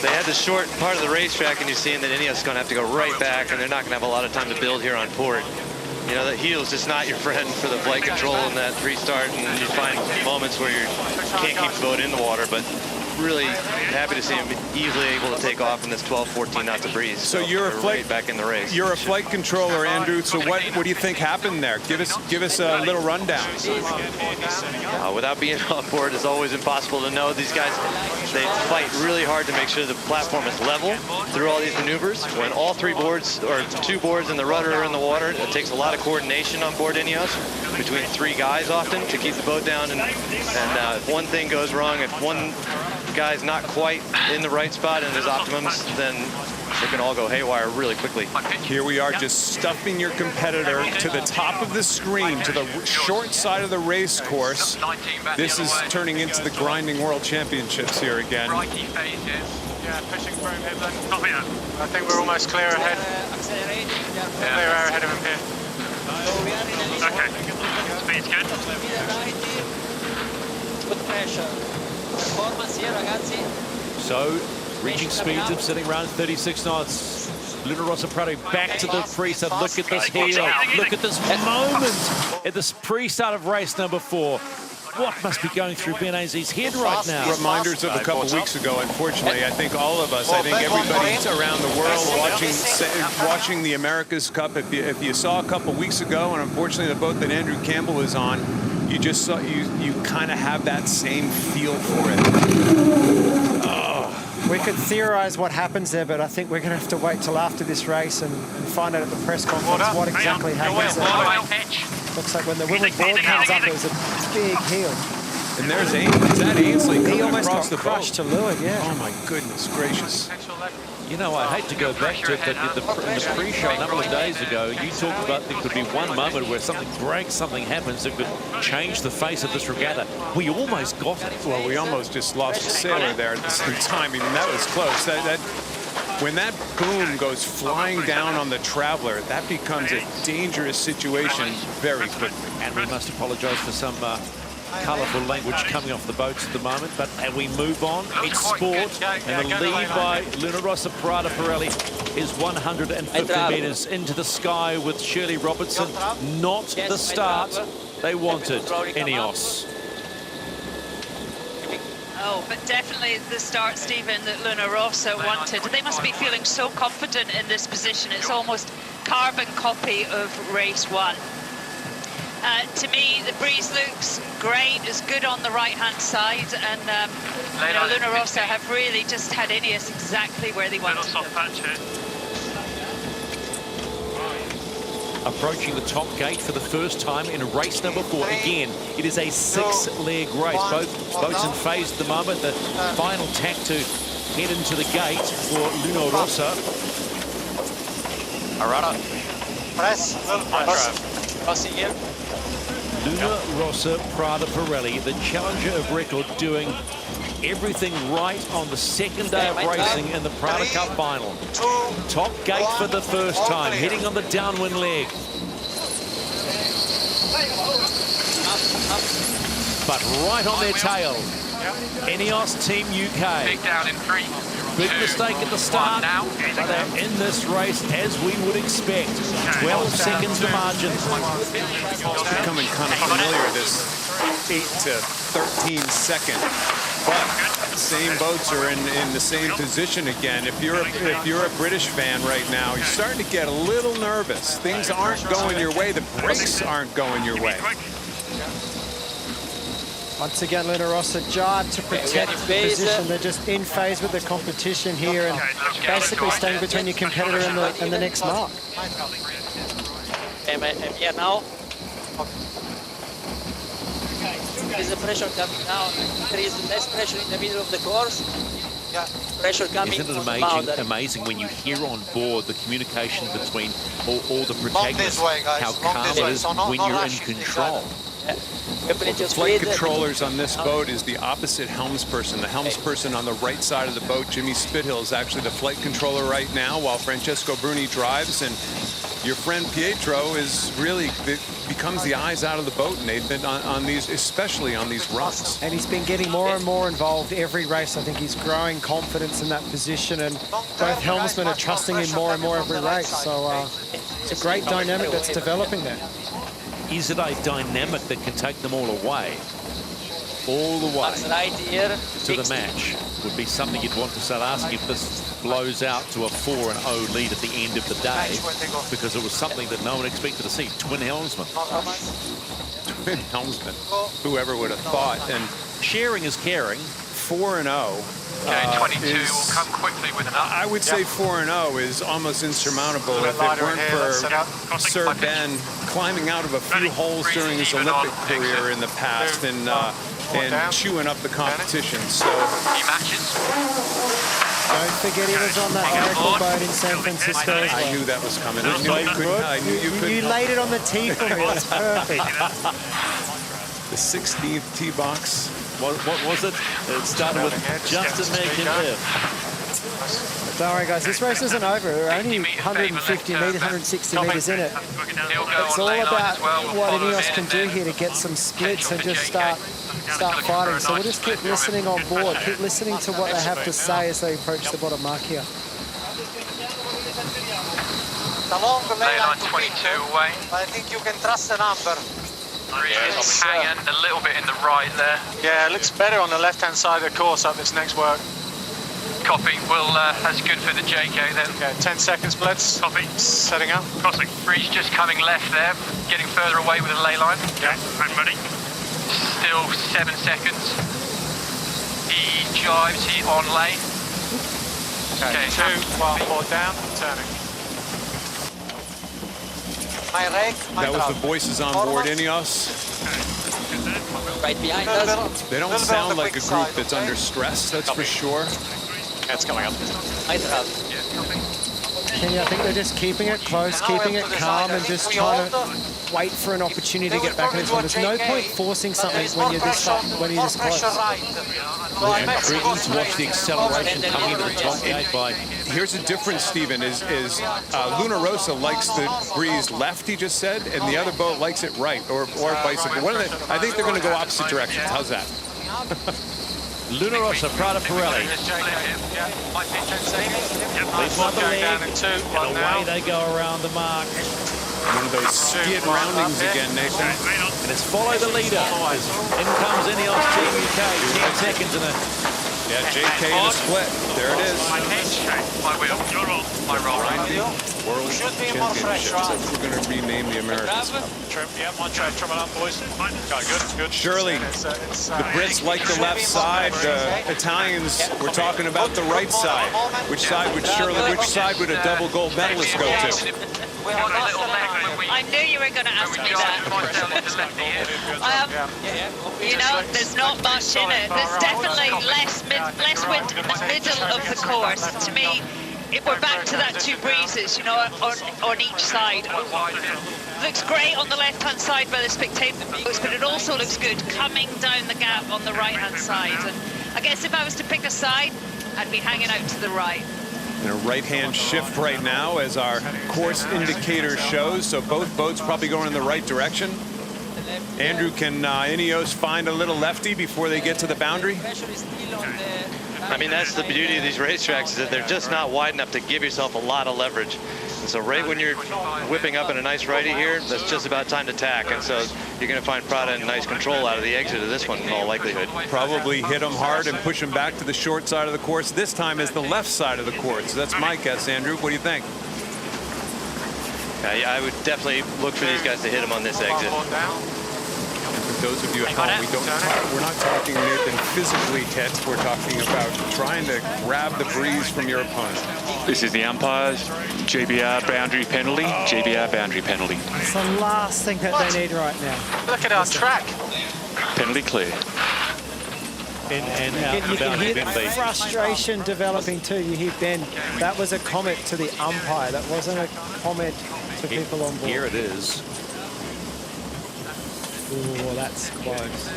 They had the short part of the racetrack, and you're seeing that INEOS is going to have to go right back, and they're not going to have a lot of time to build here on port. You know, that heel's just not your friend for the flight control in that restart, and you find moments where you can't keep the boat in the water, but really happy to see him easily able to take off in this 12-14 knots of breeze. So you're a flight back in the race. You're a flight controller, Andrew. So what do you think happened there? Give us a little rundown. Without being on board, it's always impossible to know. These guys, they fight really hard to make sure the platform is level through all these maneuvers. When all three boards, or two boards and the rudder are in the water, it takes a lot of coordination on board INEOS between three guys often to keep the boat down. And if one thing goes wrong, if one guy's not quite in the right spot and there's optimums, then they can all go haywire really quickly. Here we are, just stuffing your competitor to the top of the screen, to the short side of the race course. This is turning into the grinding world championships here again. Yeah, pushing through him then. I think we're almost clear ahead. Clear ahead of him here. Okay, speed's good. Good pressure. Performance here, ragazzi. So, reaching speeds of sitting around 36 knots. Luna Rossa Prada back to the pre-start. Look at this heel. Look at this moment at this pre-start of race number 4. What must be going through Ben Azzi's head right now? Reminders of a couple weeks ago, unfortunately. I think all of us, I think everybody around the world watching the America's Cup. If you saw a couple weeks ago, and unfortunately the boat that Andrew Campbell is on, you just saw, you kind of have that same feel for it. We could theorize what happens there, but I think we're going to have to wait till after this race and find out at the press conference what exactly happens there. Looks like when the wooden board comes up, there's a big heel. And there's Ainsley. Is that Ainsley coming he almost across got the crushed boat? to Lewis, yeah. Oh my goodness gracious. You know, I hate to go back to it, but in the pre-show a number of days ago, you talked about there could be one moment where something breaks, something happens that could change the face of this regatta. We almost got it. Well, we almost just lost a sailor there at the same time. I mean, that was close. When that boom goes flying down on the Traveler, that becomes a dangerous situation very quickly. And we must apologize for some colourful language coming off the boats at the moment, but as we move on, it's sport, and the lead by Luna Rossa Prada Pirelli is 150 metres into the sky with Shirley Robertson. Not the start they wanted, INEOS. Oh, but definitely the start, Stephen, that Luna Rossa wanted. They must be feeling so confident in this position. It's almost carbon copy of race 1. To me, the breeze looks great. It's good on the right-hand side, and you know, Luna Rossa have really just had INEOS exactly where they wanted them. Approaching the top gate for the first time in race number 4. Again, it is a 6-leg race. Both boats in phase at the moment. The final tack to head into the gate for Luna Rossa. Arata. Press. Crossing here. Luna Rossa Prada Pirelli, the challenger of record, doing everything right on the second day of racing in the Prada Cup final. Top gate for the first time, heading on the downwind leg. But right on their tail, INEOS Team UK. Big down in 3. Big mistake at the start, but they're in this race as we would expect. 12 seconds to margin. It's becoming kind of familiar, this 8 to 13 second. But same boats are in the same position again. If you're a British fan right now, you're starting to get a little nervous. Things aren't going your way. The brakes aren't going your way. Once again, Luna Rossa jarred to protect the position. They're just in phase with the competition here and basically staying between your competitor and the next mark. Am here now? Is the pressure coming down? There is less pressure in the middle of the course. Yeah. Pressure coming. Isn't it amazing when you hear on board the communication between all the protagonists, how calm it is when you're in control? The flight controllers on this boat is the opposite helmsperson. The helmsperson on the right side of the boat, Jimmy Spithill, is actually the flight controller right now while Francesco Bruni drives. And your friend Pietro is really becomes the eyes out of the boat, Nathan, on these, especially on these runs. And he's been getting more and more involved every race. I think he's growing confidence in that position, and both helmsmen are trusting him more and more every race. So it's a great dynamic that's developing there. Is it a dynamic that can take them all away? All the way to the match would be something you'd want to start asking if this blows out to a 4-0 lead at the end of the day, because it was something that no one expected to see. Twin helmsmen. Twin helmsmen. Whoever would have thought. And sharing is caring. 4-0. Okay, 22 will come quickly with an up. I would say 4-0 is almost insurmountable if it weren't for Sir Ben climbing out of a few holes during his Olympic career in the past and chewing up the competition. So don't forget he was on that Oracle boat in San Francisco as well. I knew that was coming. I knew you couldn't. You laid it on the tee for me. That's perfect. The 16th tee box. What was it? It started with just a meg and if. Don't worry, guys. This race isn't over. We're only 150 metres, 160 metres in it. It's all about what INEOS can do here to get some splits and just start fighting. So we'll just keep listening on board. Keep listening to what they have to say as they approach the bottom mark here. The long lane line 22 away. I think you can trust the number. It's hanging a little bit in the right there. Yeah, it looks better on the left-hand side of the course up this next work. Copy. That's good for the JK then. Okay, 10 seconds blitz. Copy. Setting up. Crossing. Breeze just coming left there, getting further away with the ley line. Okay, I'm ready. Still 7 seconds. He jives, he on lane. Okay, 2, 1, 4 down, turning. My rake, my that was the voices on board INEOS. Right behind us. They don't sound like a group that's under stress, that's for sure. That's coming up. Kenny, I think they're just keeping it close, keeping it calm, and just trying to wait for an opportunity to get back in this one. There's no point forcing something when you're this close. Intriguing to watch the acceleration coming into the top gate by. Here's the difference, Stephen, is Luna Rossa likes the breeze left, he just said, and the other boat likes it right, or vice versa. I think they're going to go opposite directions. How's that? Luna Rossa, Prada Pirelli. Leads on the leg, and away they go around the mark. One of those skid roundings again, Nathan. And it's follow the leader. In comes INEOS Team UK, 10 seconds in a... Yeah, JK in a split. There it is. My wheel. Your roll. My roll. World Championships. We're going to rename the Americans. Trim, yeah, one track, trim it up, boys. Good. Surely, the Brits like the left side. The Italians, we're talking about the right side. Which side would a double gold medalist go to? I knew you were going to ask me that. You know, there's not much in it. There's definitely less wind in the middle of the course. To me, if we're back to that 2 breezes, you know, on each side. Looks great on the left-hand side by the spectator boats, but it also looks good coming down the gap on the right-hand side. And I guess if I was to pick a side, I'd be hanging out to the right. And a right-hand shift right now as our course indicator shows, so both boats probably going in the right direction. Andrew, can INEOS find a little lefty before they get to the boundary? I mean, that's the beauty of these racetracks, is that they're just not wide enough to give yourself a lot of leverage. And so right when you're whipping up in a nice righty here, that's just about time to tack. And so you're going to find Prada in nice control out of the exit of this one in all likelihood. Probably hit them hard and push them back to the short side of the course. This time is the left side of the course. That's my guess, Andrew. What do you think? I would definitely look for these guys to hit them on this exit. For those of you at home, we're not talking, Nathan, physically hits. We're talking about trying to grab the breeze from your opponent. This is the umpires. GBR boundary penalty. GBR boundary penalty. It's the last thing that they need right now. Look at our track. Penalty clear. You can hear the frustration developing too. You hear Ben. That was a comment to the umpire. That wasn't a comment to people on board. Here it is. Oh, that's close.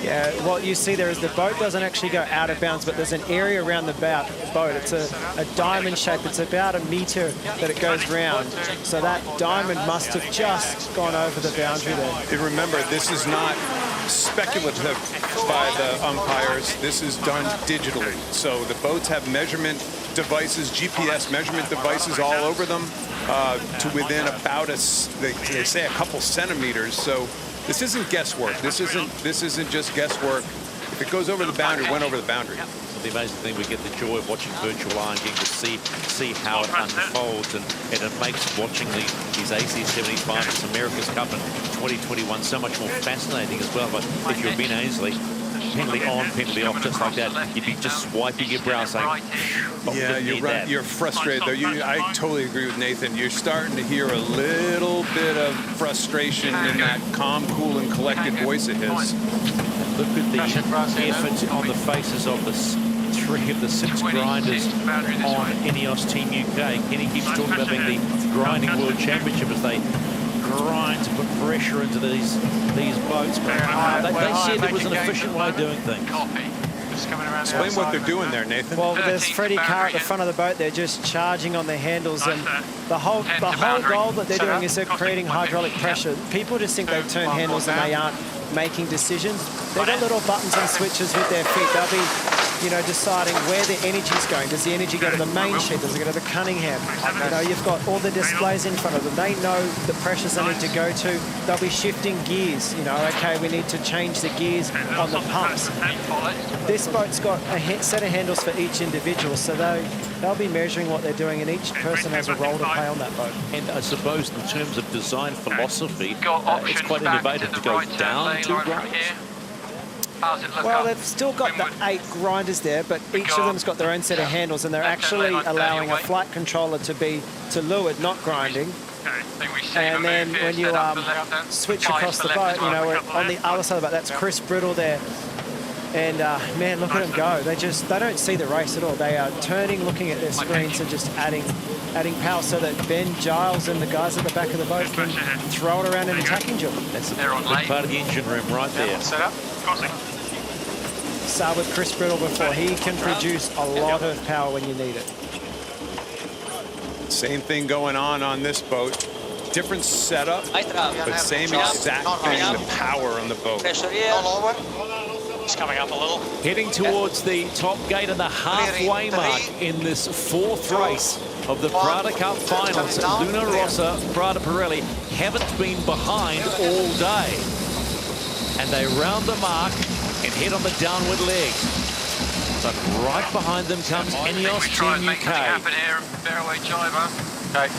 Yeah, what you see there is the boat doesn't actually go out of bounds, but there's an area around the boat. It's a diamond shape. It's about a meter that it goes round. So that diamond must have just gone over the boundary there. And remember, this is not speculative by the umpires. This is done digitally. So the boats have measurement devices, GPS measurement devices all over them to within about they say a couple centimeters. So this isn't guesswork. This isn't just guesswork. If it goes over the boundary, it went over the boundary. The amazing thing, we get the joy of watching virtual eye and getting to see how it unfolds, and it makes watching these AC70 finals, America's Cup in 2021 so much more fascinating as well. But if you're Ben Ainsley, penalty on, penalty off, just like that, you'd be just swiping your brow saying, yeah, you're right. You're frustrated, though. I totally agree with Nathan. You're starting to hear a little bit of frustration in that calm, cool, and collected voice of his. Look at the effort on the faces of the 3 of the 6 grinders on INEOS Team UK. Kenny keeps talking about being the grinding world championship as they grind to put pressure into these boats. But they said there was an efficient way of doing things. Explain what they're doing there, Nathan. Well, there's Freddie Carr at the front of the boat. They're just charging on the handles, and the whole goal that they're doing is they're creating hydraulic pressure. People just think they turn handles and they aren't making decisions. They've got little buttons and switches with their feet. They'll be, deciding where the energy's going. Does the energy go to the main sheet? Does it go to the Cunningham? You've got all the displays in front of them. They know the pressures they need to go to. They'll be shifting gears. Okay, we need to change the gears on the pumps. This boat's got a set of handles for each individual, so they'll be measuring what they're doing, and each person has a role to play on that boat. And I suppose in terms of design philosophy, it's quite innovative to go down 2 grinders. Well, they've still got the 8 grinders there, but each of them's got their own set of handles, and they're actually allowing a flight controller to leeward, not grinding. And then when you switch across the boat, we're on the other side of the boat. That's Chris Brittle there. And man, look at them go. They don't see the race at all. They are turning, looking at their screens, and just adding power so that Ben Giles and the guys at the back of the boat can throw it around in attacking job. That's a big part of the engine room right there. Set up. Saw with Chris Brittle before. He can produce a lot of power when you need it. Same thing going on this boat. Different setup, but same exact thing, the power on the boat. It's coming up a little. Heading towards the top gate and the halfway mark in this 4th race of the Prada Cup finals. Luna Rossa, Prada Pirelli haven't been behind all day. And they round the mark and head on the downward leg. But right behind them comes INEOS Team UK. Happen here, fairway jiver. Okay,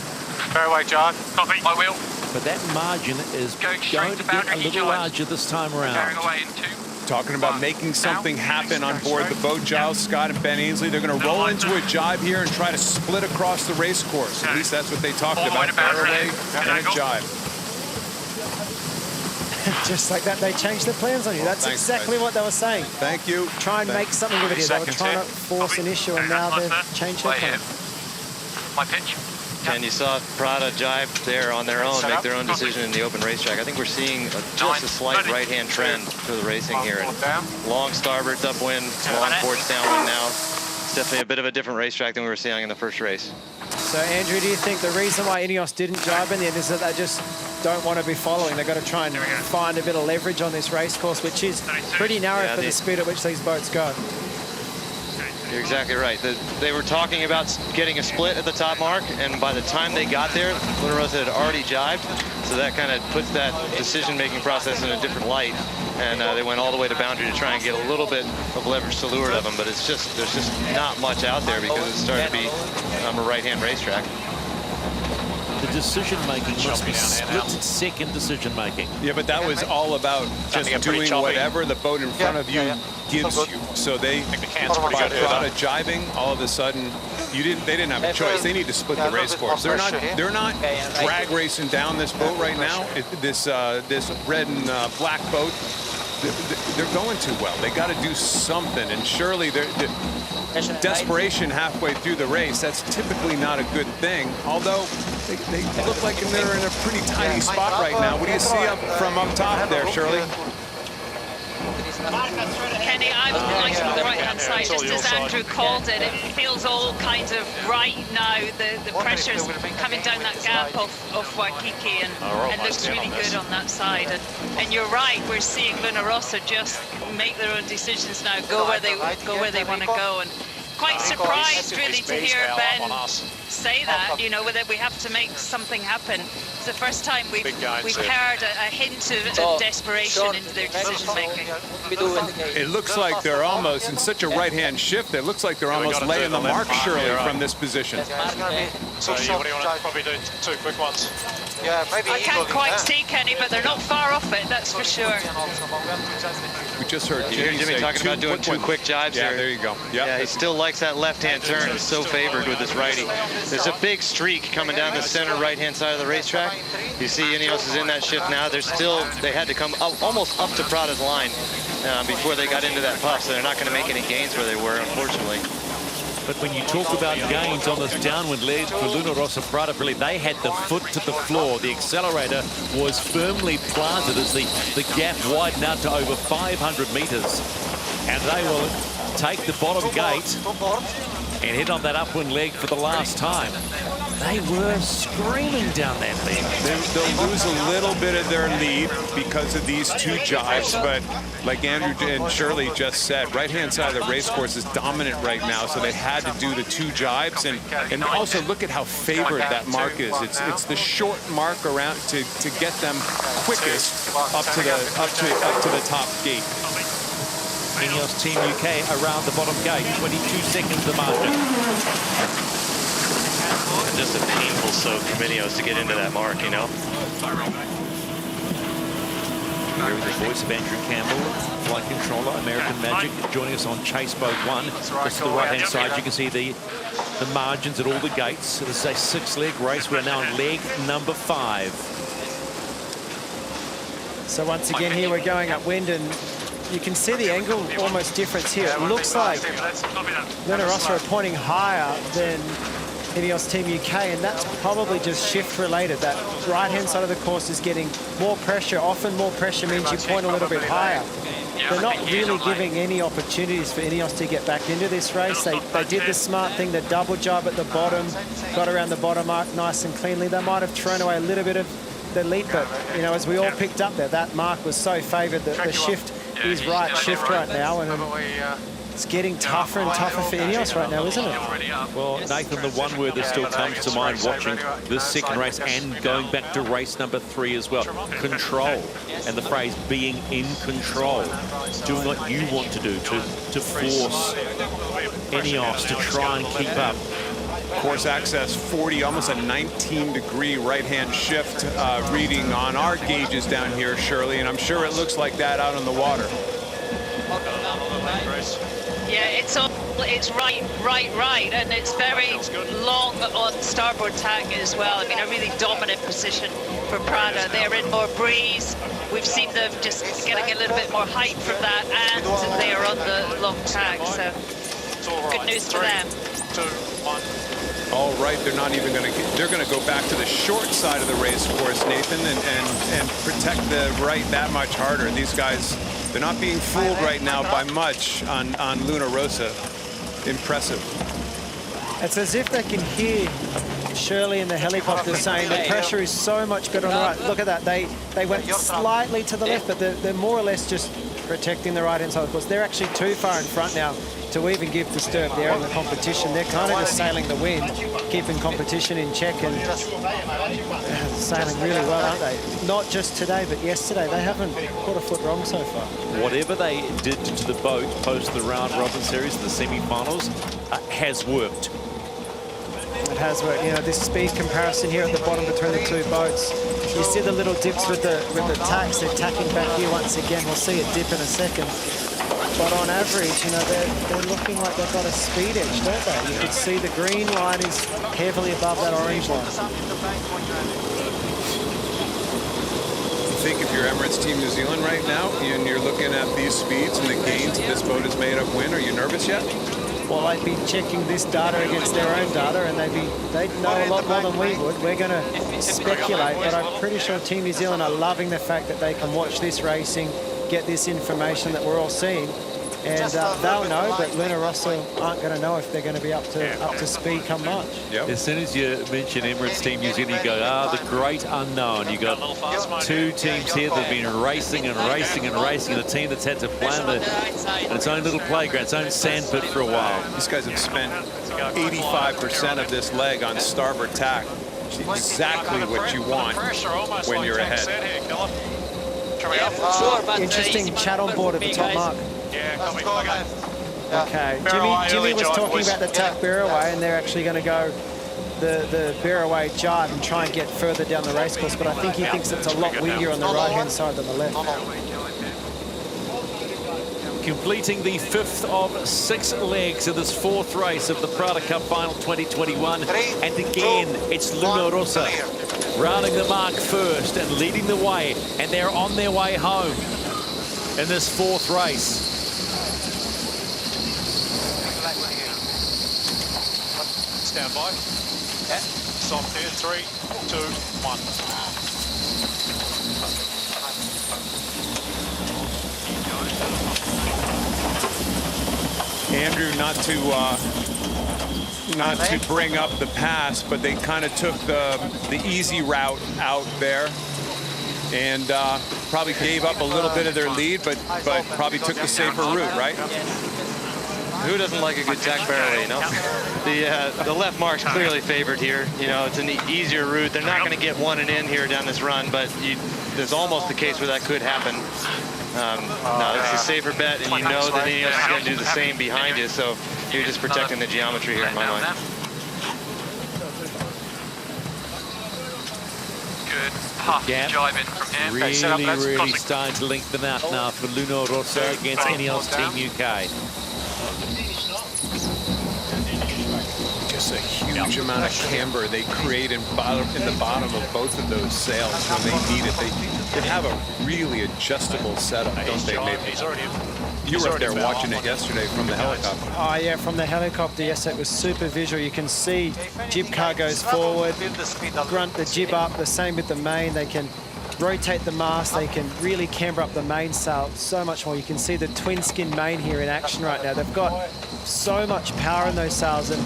fairway jive. Copy. I will. But that margin is going to get a little larger this time around. Carrying away in 2. Talking about making something happen on board the boat. Giles Scott and Ben Ainsley, they're going to roll into a jibe here and try to split across the race course. At least that's what they talked about. Fairway and a jibe. Just like that, they changed their plans on you. That's exactly what they were saying. Thank you. Try and make something of it. They were trying to force an issue, and now they've changed their plan. My pitch. And you saw Prada jibe there on their own, make their own decision in the open racetrack. I think we're seeing just a slight right-hand trend to the racing here. And long starboards upwind, long ports downwind now. It's definitely a bit of a different racetrack than we were seeing in the first race. So, Andrew, do you think the reason why INEOS didn't jibe in the end is that they just don't want to be following? They've got to try and find a bit of leverage on this race course, which is pretty narrow for the speed at which these boats go. You're exactly right. They were talking about getting a split at the top mark, and by the time they got there, Luna Rossa had already jibed, so that kind of puts that decision-making process in a different light, and they went all the way to boundary to try and get a little bit of leverage to leeward of them, but there's just not much out there because it's starting to be a right-hand racetrack. The decision-making must be split-second decision-making. Yeah, but that was all about just doing whatever the boat in front of you gives you. So they, by Prada jibing, all of a sudden, they didn't have a choice. They need to split the race course. They're not drag racing down this boat right now. This red and black boat. They're going too well. They got to do something, and surely desperation halfway through the race, that's typically not a good thing, although they look like they're in a pretty tiny spot right now. What do you see from up top there, Shirley? Kenny, I was lighting on the right-hand side, just as Andrew called it. It feels all kind of right now. The pressure's coming down that gap of Waikiki, and it looks really good on that side. And you're right, we're seeing Luna Rossa just make their own decisions now, go where they want to go. And quite surprised, really, to hear Ben say that, you know, that we have to make something happen. It's the first time we've heard a hint of desperation into their decision-making. It looks like they're almost in such a right-hand shift. It looks like they're almost laying the mark, Shirley, from this position. So you want to probably do 2 quick ones? Yeah, maybe I can't quite see, Kenny, but they're not far off it, that's for sure. We just heard Jimmy talking about doing 2 quick jibes there. Yeah, there you go. Yep. Yeah, he still likes that left-hand turn. He's so favored with this righty. There's a big streak coming down the center right-hand side of the racetrack. You see INEOS is in that shift now. They had to come up, almost up to Prada's line before they got into that puff, so they're not going to make any gains where they were, unfortunately. But when you talk about gains on this downwind leg for Luna Rossa Prada Pirelli, they had the foot to the floor. The accelerator was firmly planted as the gap widened out to over 500 meters. And they will take the bottom gate and hit on that upwind leg for the last time. They were screaming down that leg. They'll lose a little bit of their lead because of these 2 jibes, but like Andrew and Shirley just said, right-hand side of the race course is dominant right now, so they had to do the 2 jibes, and also look at how favored that mark is. It's the short mark around to get them quickest up to the top gate. INEOS Team UK around the bottom gate, 22 seconds the margin. And just a painful soak from INEOS to get into that mark, you know. Here is the voice of Andrew Campbell, flight controller, American Magic, joining us on Chase Boat 1. Just to the right-hand side, you can see the margins at all the gates. So this is a 6-leg race. We're now on leg number 5. So once again, here we're going upwind, and you can see the angle almost difference here. It looks like Luna Rossa are pointing higher than INEOS Team UK, and that's probably just shift related. That right-hand side of the course is getting more pressure. Often more pressure means you point a little bit higher. They're not really giving any opportunities for INEOS to get back into this race. They did the smart thing, the double job at the bottom, got around the bottom mark nice and cleanly. They might have thrown away a little bit of the lead, but, you know, as we all picked up there, that mark was so favored that the shift is right shift right now, and it's getting tougher and tougher for INEOS right now, isn't it? Well, Nathan, the one word that still comes to mind watching this second race and going back to race number 3 as well, control. And the phrase being in control, doing what you want to do to force INEOS to try and keep up. Course access 40, almost a 19-degree right-hand shift reading on our gauges down here, Shirley, and I'm sure it looks like that out on the water. Yeah, it's right, and it's very long on starboard tack as well. I mean, a really dominant position for Prada. They're in more breeze. We've seen them just getting a little bit more height from that, and they are on the long tack, so good news for them. 2, 1. All right, they're not even going to they're going to go back to the short side of the race course, Nathan, and protect the right that much harder. These guys, they're not being fooled right now by much on Luna Rossa. Impressive. It's as if they can hear Shirley in the helicopter saying the pressure is so much better on the right. Look at that. They went slightly to the left, but they're more or less just protecting the right-hand side of the course. They're actually too far in front now. to even give Disturb there in the competition. They're kind of just sailing the wind, keeping competition in check and sailing really well, aren't they? Not just today, but yesterday. They haven't put a foot wrong so far. Whatever they did to the boat post the round robin series, the semi-finals, has worked. It has worked. You know, this speed comparison here at the bottom between the two boats. You see the little dips with the tacks. They're tacking back here once again. We'll see a dip in a second. But on average, you know, they're looking like they've got a speed edge, don't they? You can see the green line is heavily above that orange line. You think if you're Emirates Team New Zealand right now and you're looking at these speeds and the gains that this boat has made up win, are you nervous yet? Well, they'd be checking this data against their own data, and they'd know a lot more than we would. We're going to speculate, but I'm pretty sure Team New Zealand are loving the fact that they can watch this racing, get this information that we're all seeing, and they'll know, but Luna Rossa aren't going to know if they're going to be up to speed come March. Yep. As soon as you mention Emirates Team New Zealand, you go, the great unknown. You got two teams here that have been racing and racing and racing. The team that's had to plan its own little playground, its own sandpit for a while. These guys have spent 85% of this leg on starboard tack. Exactly what you want when you're ahead. Interesting chat on board at the top, Mark. Okay, Jimmy was talking about the tack bear away, and they're actually going to go the bear away jibe and try and get further down the race course, but I think he thinks it's a lot windier on the right-hand side than the left. Completing the 5th of 6 legs of this 4th race of the Prada Cup Final 2021. And again, it's Luna Rossa rounding the mark first and leading the way. And they're on their way home in this 4th race. Stand by. Soft here. 3, 2, 1. Andrew, not to bring up the pass, but they kind of took the easy route out there, and probably gave up a little bit of their lead, but probably took the safer route, right? Who doesn't like a good tack barrel, you know? The left mark's clearly favored here. You know, it's an easier route. They're not going to get one and in here down this run, but there's almost a case where that could happen. No, it's a safer bet, and you know that INEOS is going to do the same behind you, so you're just protecting the geometry here in my mind. Good puff jibing from him. Really starting to lengthen out now for Luna Rossa against INEOS Team UK. Just a huge amount of camber they create in the bottom of both of those sails when they need it. They have a really adjustable setup, don't they? You were up there watching it yesterday from the helicopter. Oh yeah, from the helicopter, yes, it was super visual. You can see jib car goes forward, grunt the jib up, the same with the main. They can rotate the mast, they can really camber up the mainsail so much more. You can see the twin skin main here in action right now. They've got so much power in those sails, and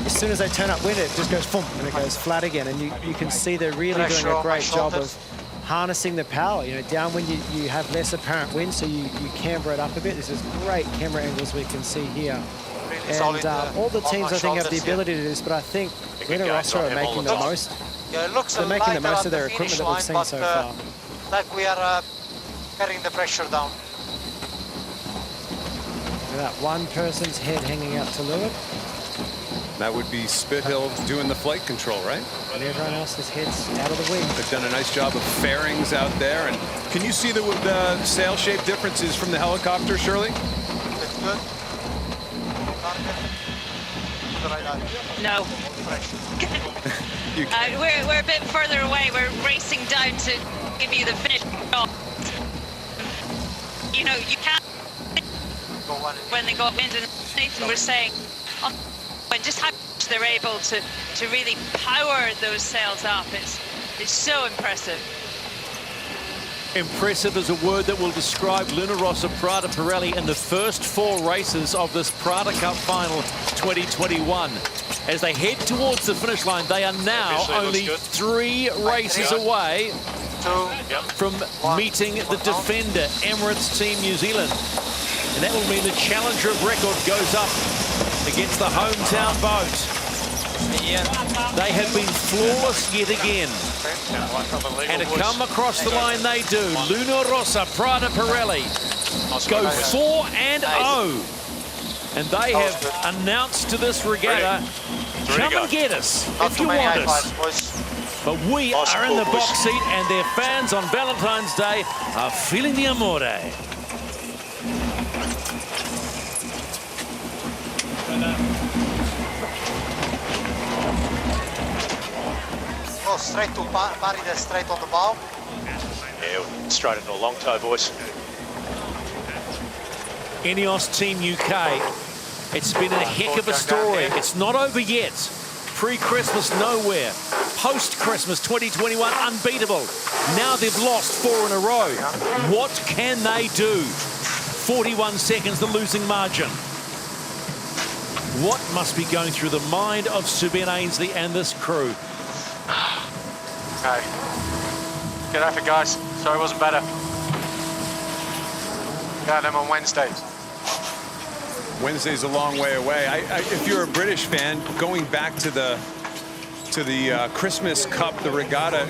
as soon as they turn up wind, it just goes boom, and it goes flat again. And you can see they're really doing a great job of harnessing the power. You know, downwind you have less apparent wind, so you camber it up a bit. This is great camera angles we can see here. And all the teams, I think, have the ability to do this, but I think Luna Rossa are making the most. They're making the most of their equipment that we've seen so far. Like we are carrying the pressure down. Look at that one person's head hanging out to leeward. That would be Spithill doing the flight control, right? And everyone else's head's out of the wing. They've done a nice job of fairings out there. And can you see the sail shape differences from the helicopter, Shirley? That's good. No. We're a bit further away. We're racing down to give you the finish shot. You know, you can't when they got wind, and Nathan was saying, and just how much they're able to really power those sails up. It's so impressive. Impressive is a word that will describe Luna Rossa Prada Pirelli in the first 4 races of this Prada Cup Final 2021. As they head towards the finish line, they are now only 3 races away from meeting the defender, Emirates Team New Zealand. And that will mean the challenger of record goes up against the hometown boat. They have been flawless yet again. And to come across the line they do. Rossa Prada Pirelli go 4-0. And they have announced to this regatta, come and get us if you want us. But we are in the box seat and their fans on Valentine's Day are feeling the amore. Go straight to Paride, straight on the bow. Yeah, straight into a long toe, boys. INEOS Team UK. It's been a heck of a story. It's not over yet. Pre-Christmas, nowhere. Post-Christmas, 2021, unbeatable. Now they've lost 4 in a row. What can they do? 41 seconds, the losing margin. What must be going through the mind of Sir Ben Ainsley and this crew? Okay. Get off it, guys. Sorry it wasn't better. Got them on Wednesday. Wednesday's a long way away. If you're a British fan, going back to the Christmas Cup, the regatta,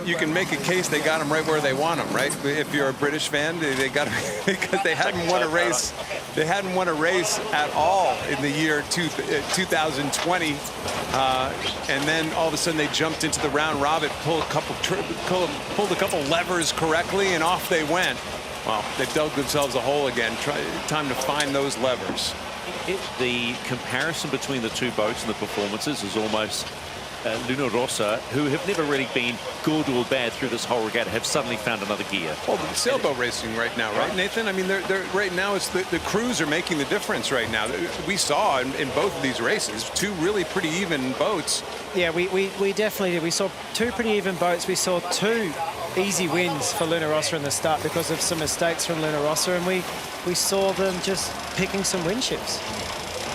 you can make a case they got them right where they want them, right? If you're a British fan, they got because they hadn't won a race. They hadn't won a race at all in the year 2020, and then all of a sudden they jumped into the round robin, pulled a couple levers correctly, and off they went. Well, they've dug themselves a hole again. Time to find those levers. The comparison between the two boats and the performances is almost Rossa, who have never really been good or bad through this whole regatta, have suddenly found another gear. Well, the sailboat racing right now, right, Nathan? I mean, they're right now, it's the crews are making the difference right now. We saw in both of these races 2 really pretty even boats. Yeah, we definitely did. We saw 2 pretty even boats. We saw 2 easy wins for Rossa in the start because of some mistakes from Rossa, and we saw them just picking some win shifts.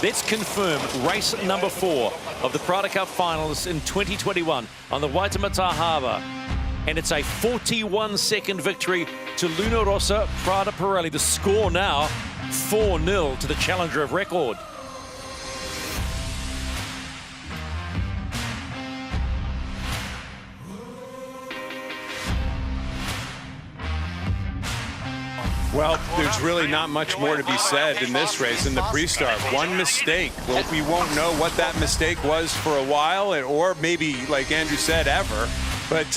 Let's confirm race number 4 of the Prada Cup finals in 2021 on the Waitemata Harbour. And it's a 41-second victory to Rossa Prada Pirelli. The score now 4-0 to the challenger of record. Well, there's really not much more to be said in this race in the pre-start. One mistake. Well, we won't know what that mistake was for a while, or maybe, like Andrew said, ever. But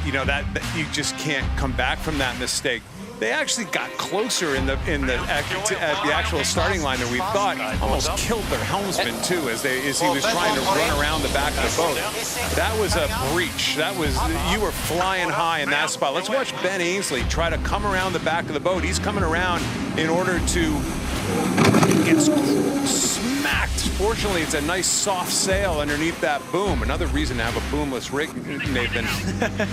you know that you just can't come back from that mistake. They actually got closer at the actual starting line than we thought. Almost killed their helmsman too as he was trying to run around the back of the boat. That was a breach. That was, you were flying high in that spot. Let's watch Ben Ainsley try to come around the back of the boat. He's coming around in order to get smacked. Fortunately, it's a nice soft sail underneath that boom. Another reason to have a boomless rig, Nathan.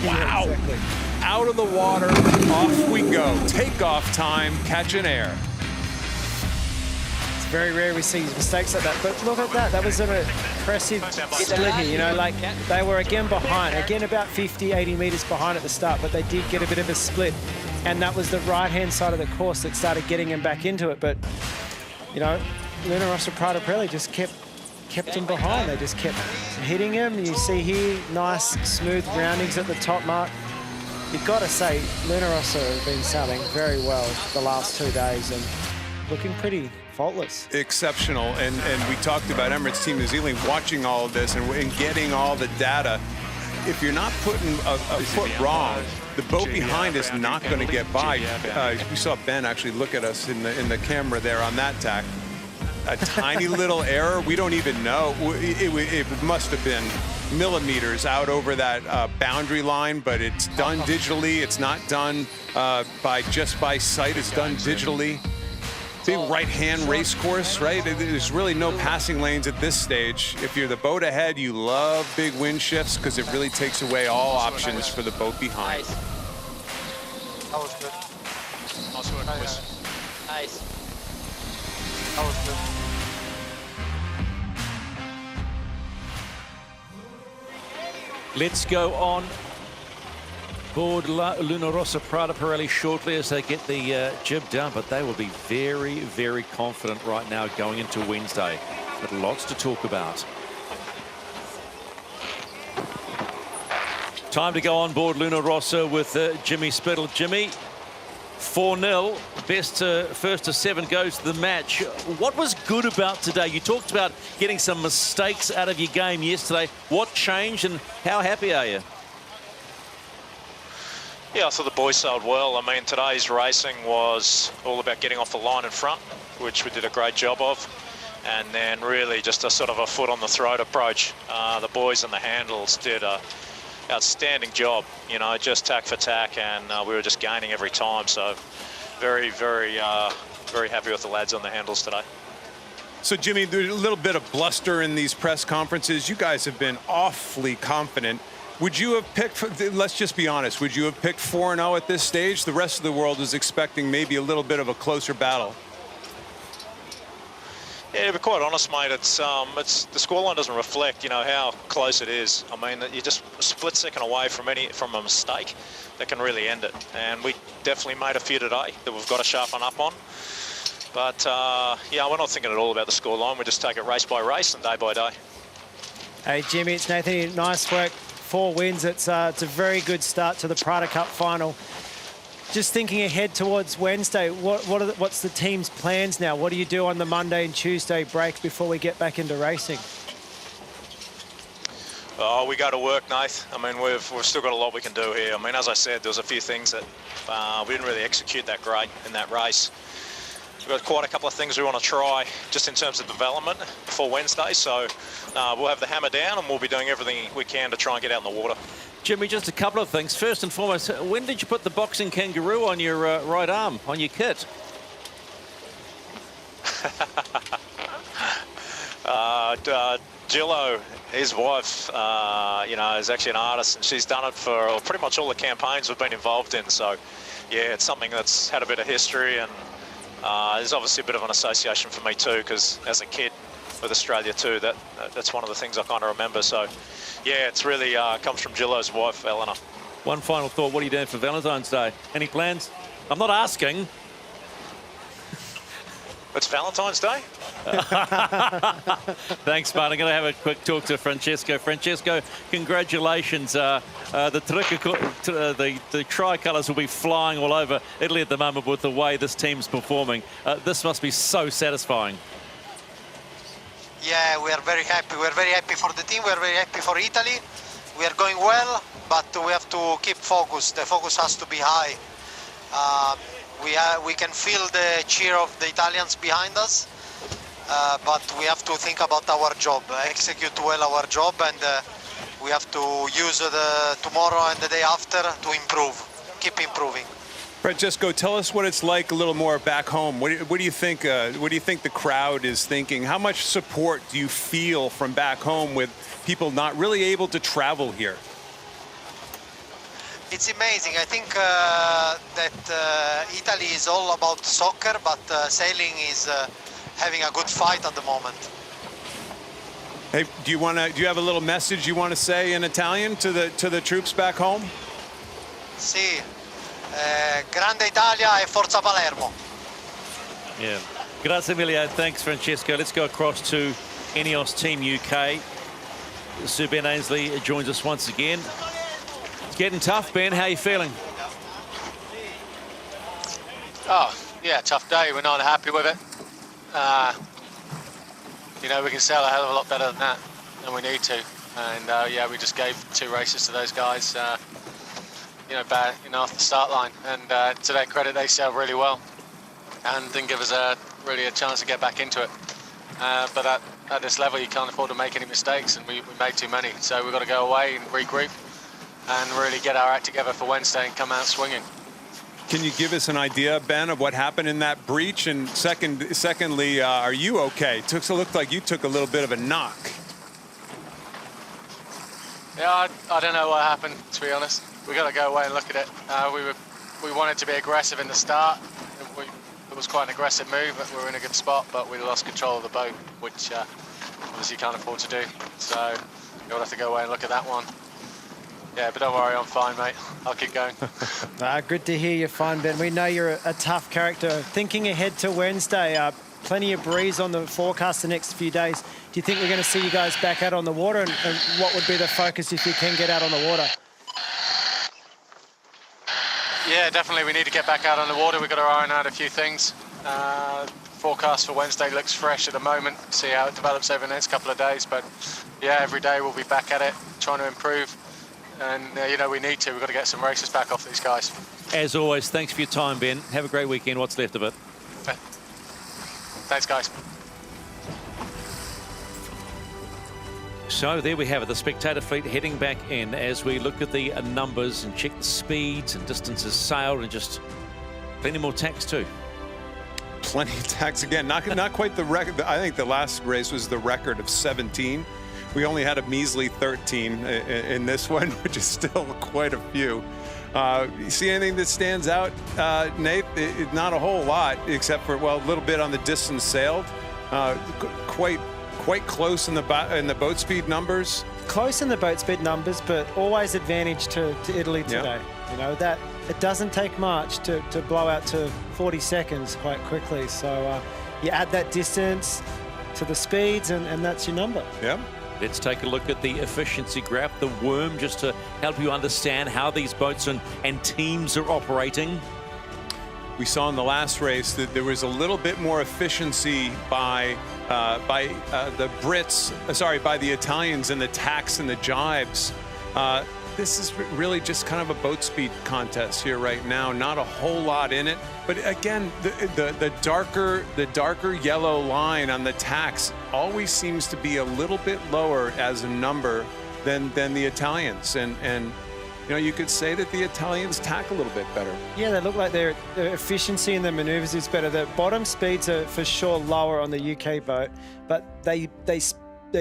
Wow. Yeah, exactly. Out of the water, off we go. Takeoff time, catching air. It's very rare we see mistakes like that, but look at that. That was an impressive split here, you know, like they were again behind, again about 50, 80 meters behind at the start, but they did get a bit of a split, and that was the right-hand side of the course that started getting them back into it, but, you know, Rossa Prada Pirelli just kept them behind. They just kept hitting him. You see here, nice, smooth roundings at the top mark. You've got to say, Rossa have been sailing very well the last 2 days and looking pretty faultless. Exceptional, and we talked about Emirates Team New Zealand watching all of this and getting all the data. If you're not putting a foot wrong, the boat behind is not going to get by. We saw Ben actually look at us in the camera there on that tack. A tiny little error, we don't even know. It must have been millimeters out over that boundary line, but it's done digitally. It's not done just by sight. It's done digitally. Big right-hand race course, right? There's really no passing lanes at this stage. If you're the boat ahead, you love big wind shifts because it really takes away all options for the boat behind. That was good. Nice work, boys. Nice. That was good. Let's go on Board Luna Rossa Prada Pirelli shortly as they get the jib down, but they will be very, very confident right now going into Wednesday. But lots to talk about. Time to go on board Luna Rossa with Jimmy Spittle. Jimmy, 4-0, best first to 7 goes to the match. What was good about today? You talked about getting some mistakes out of your game yesterday. What changed and how happy are you? Yeah, I thought the boys sailed well. I mean, today's racing was all about getting off the line in front, which we did a great job of. And then really just a sort of a foot on the throat approach. The boys and the handles did a outstanding job, you know, just tack for tack, and we were just gaining every time. So very, very, very happy with the lads on the handles today. So Jimmy, there's a little bit of bluster in these press conferences. You guys have been awfully confident. Would you have picked, let's just be honest, would you have picked 4-0 at this stage? The rest of the world is expecting maybe a little bit of a closer battle. Yeah, to be quite honest, mate, it's the scoreline doesn't reflect, you know, how close it is. I mean, you're just a split second away from a mistake that can really end it. And we definitely made a few today that we've got to sharpen up on. But yeah, we're not thinking at all about the scoreline. We just take it race by race and day by day. Hey, Jimmy, it's Nathan. Nice work. 4 wins. It's a very good start to the Prada Cup final. Just thinking ahead towards Wednesday, what's the team's plans now? What do you do on the Monday and Tuesday breaks before we get back into racing? Oh, we go to work, Nath. I mean, we've still got a lot we can do here. I mean, as I said, there was a few things that we didn't really execute that great in that race. We've got quite a couple of things we want to try just in terms of development for Wednesday. So we'll have the hammer down and we'll be doing everything we can to try and get out in the water. Jimmy, just a couple of things. First and foremost, when did you put the boxing kangaroo on your right arm, on your kit? Gillo, his wife, you know, is actually an artist, and she's done it for pretty much all the campaigns we've been involved in. So, yeah, it's something that's had a bit of history, and there's obviously a bit of an association for me too, because as a kid with Australia too, that's one of the things I kind of remember. So, yeah, it's really comes from Gillo's wife, Eleanor. One final thought, what are you doing for Valentine's Day? Any plans? I'm not asking. It's Valentine's Day? Thanks, Martin. I'm going to have a quick talk to Francesco. Francesco, congratulations. The tricolours will be flying all over Italy at the moment with the way this team's performing. This must be so satisfying. Yeah, we are very happy. We are very happy for the team. We are very happy for Italy. We are going well, but we have to keep focused. The focus has to be high. We can feel the cheer of the Italians behind us, but we have to think about our job, execute well our job, and we have to use tomorrow and the day after to improve, keep improving. Francesco, tell us what it's like a little more back home. What do you think? What do you think the crowd is thinking? How much support do you feel from back home with people not really able to travel here? It's amazing. I think that Italy is all about soccer, but sailing is having a good fight at the moment. Hey, do you have a little message you want to say in Italian to the troops back home? Sì. Grande Italia e Forza Palermo. Yeah. Grazie mille. Thanks, Francesco. Let's go across to INEOS Team UK. Sir Ben Ainsley joins us once again. It's getting tough, Ben. How are you feeling? Oh, yeah, tough day. We're not happy with it. You know, we can sail a hell of a lot better than that, and we need to. And yeah, we just gave 2 races to those guys. You know, bad, you know, off the start line, and to their credit, they sailed really well and didn't give us really a chance to get back into it. But at this level, you can't afford to make any mistakes, and we made too many. So we've got to go away and regroup and really get our act together for Wednesday and come out swinging. Can you give us an idea, Ben, of what happened in that breach? And secondly, are you okay? It looked like you took a little bit of a knock. Yeah, I don't know what happened, to be honest. We got to go away and look at it. We wanted to be aggressive in the start. It was quite an aggressive move, but we were in a good spot, but we lost control of the boat, which obviously you can't afford to do. So you'll have to go away and look at that one. Yeah, but don't worry, I'm fine, mate. I'll keep going. Good to hear you're fine, Ben. We know you're a tough character. Thinking ahead to Wednesday, plenty of breeze on the forecast the next few days. Do you think we're going to see you guys back out on the water? And what would be the focus if you can get out on the water? Yeah, definitely. We need to get back out on the water. We've got to iron out a few things. Forecast for Wednesday looks fresh at the moment. See how it develops over the next couple of days. But yeah, every day we'll be back at it, trying to improve. And you know, we need to. We've got to get some races back off these guys. As always, thanks for your time, Ben. Have a great weekend. What's left of it? Thanks, guys. So there we have it, the spectator fleet heading back in as we look at the numbers and check the speeds and distances sailed, and just plenty more tacks too. Plenty of tacks again. Not quite the record. I think the last race was the record of 17. We only had a measly 13 in this one, which is still quite a few. You see anything that stands out, Nate? Not a whole lot, except for, well, a little bit on the distance sailed. Quite close in the boat speed numbers. Close in the boat speed numbers, but always advantage to Italy today. Yep. You know, that it doesn't take much to blow out to 40 seconds quite quickly. So you add that distance to the speeds, and that's your number. Yep. Let's take a look at the efficiency graph, the worm, just to help you understand how these boats and teams are operating. We saw in the last race that there was a little bit more efficiency by the Brits, by the Italians in the tacks and the jibes. This is really just kind of a boat speed contest here right now. Not a whole lot in it, but again, the darker yellow line on the tacks always seems to be a little bit lower as a number than the Italians, and you know, you could say that the Italians tack a little bit better. Yeah, they look like their efficiency in the maneuvers is better. The bottom speeds are for sure lower on the UK boat, but they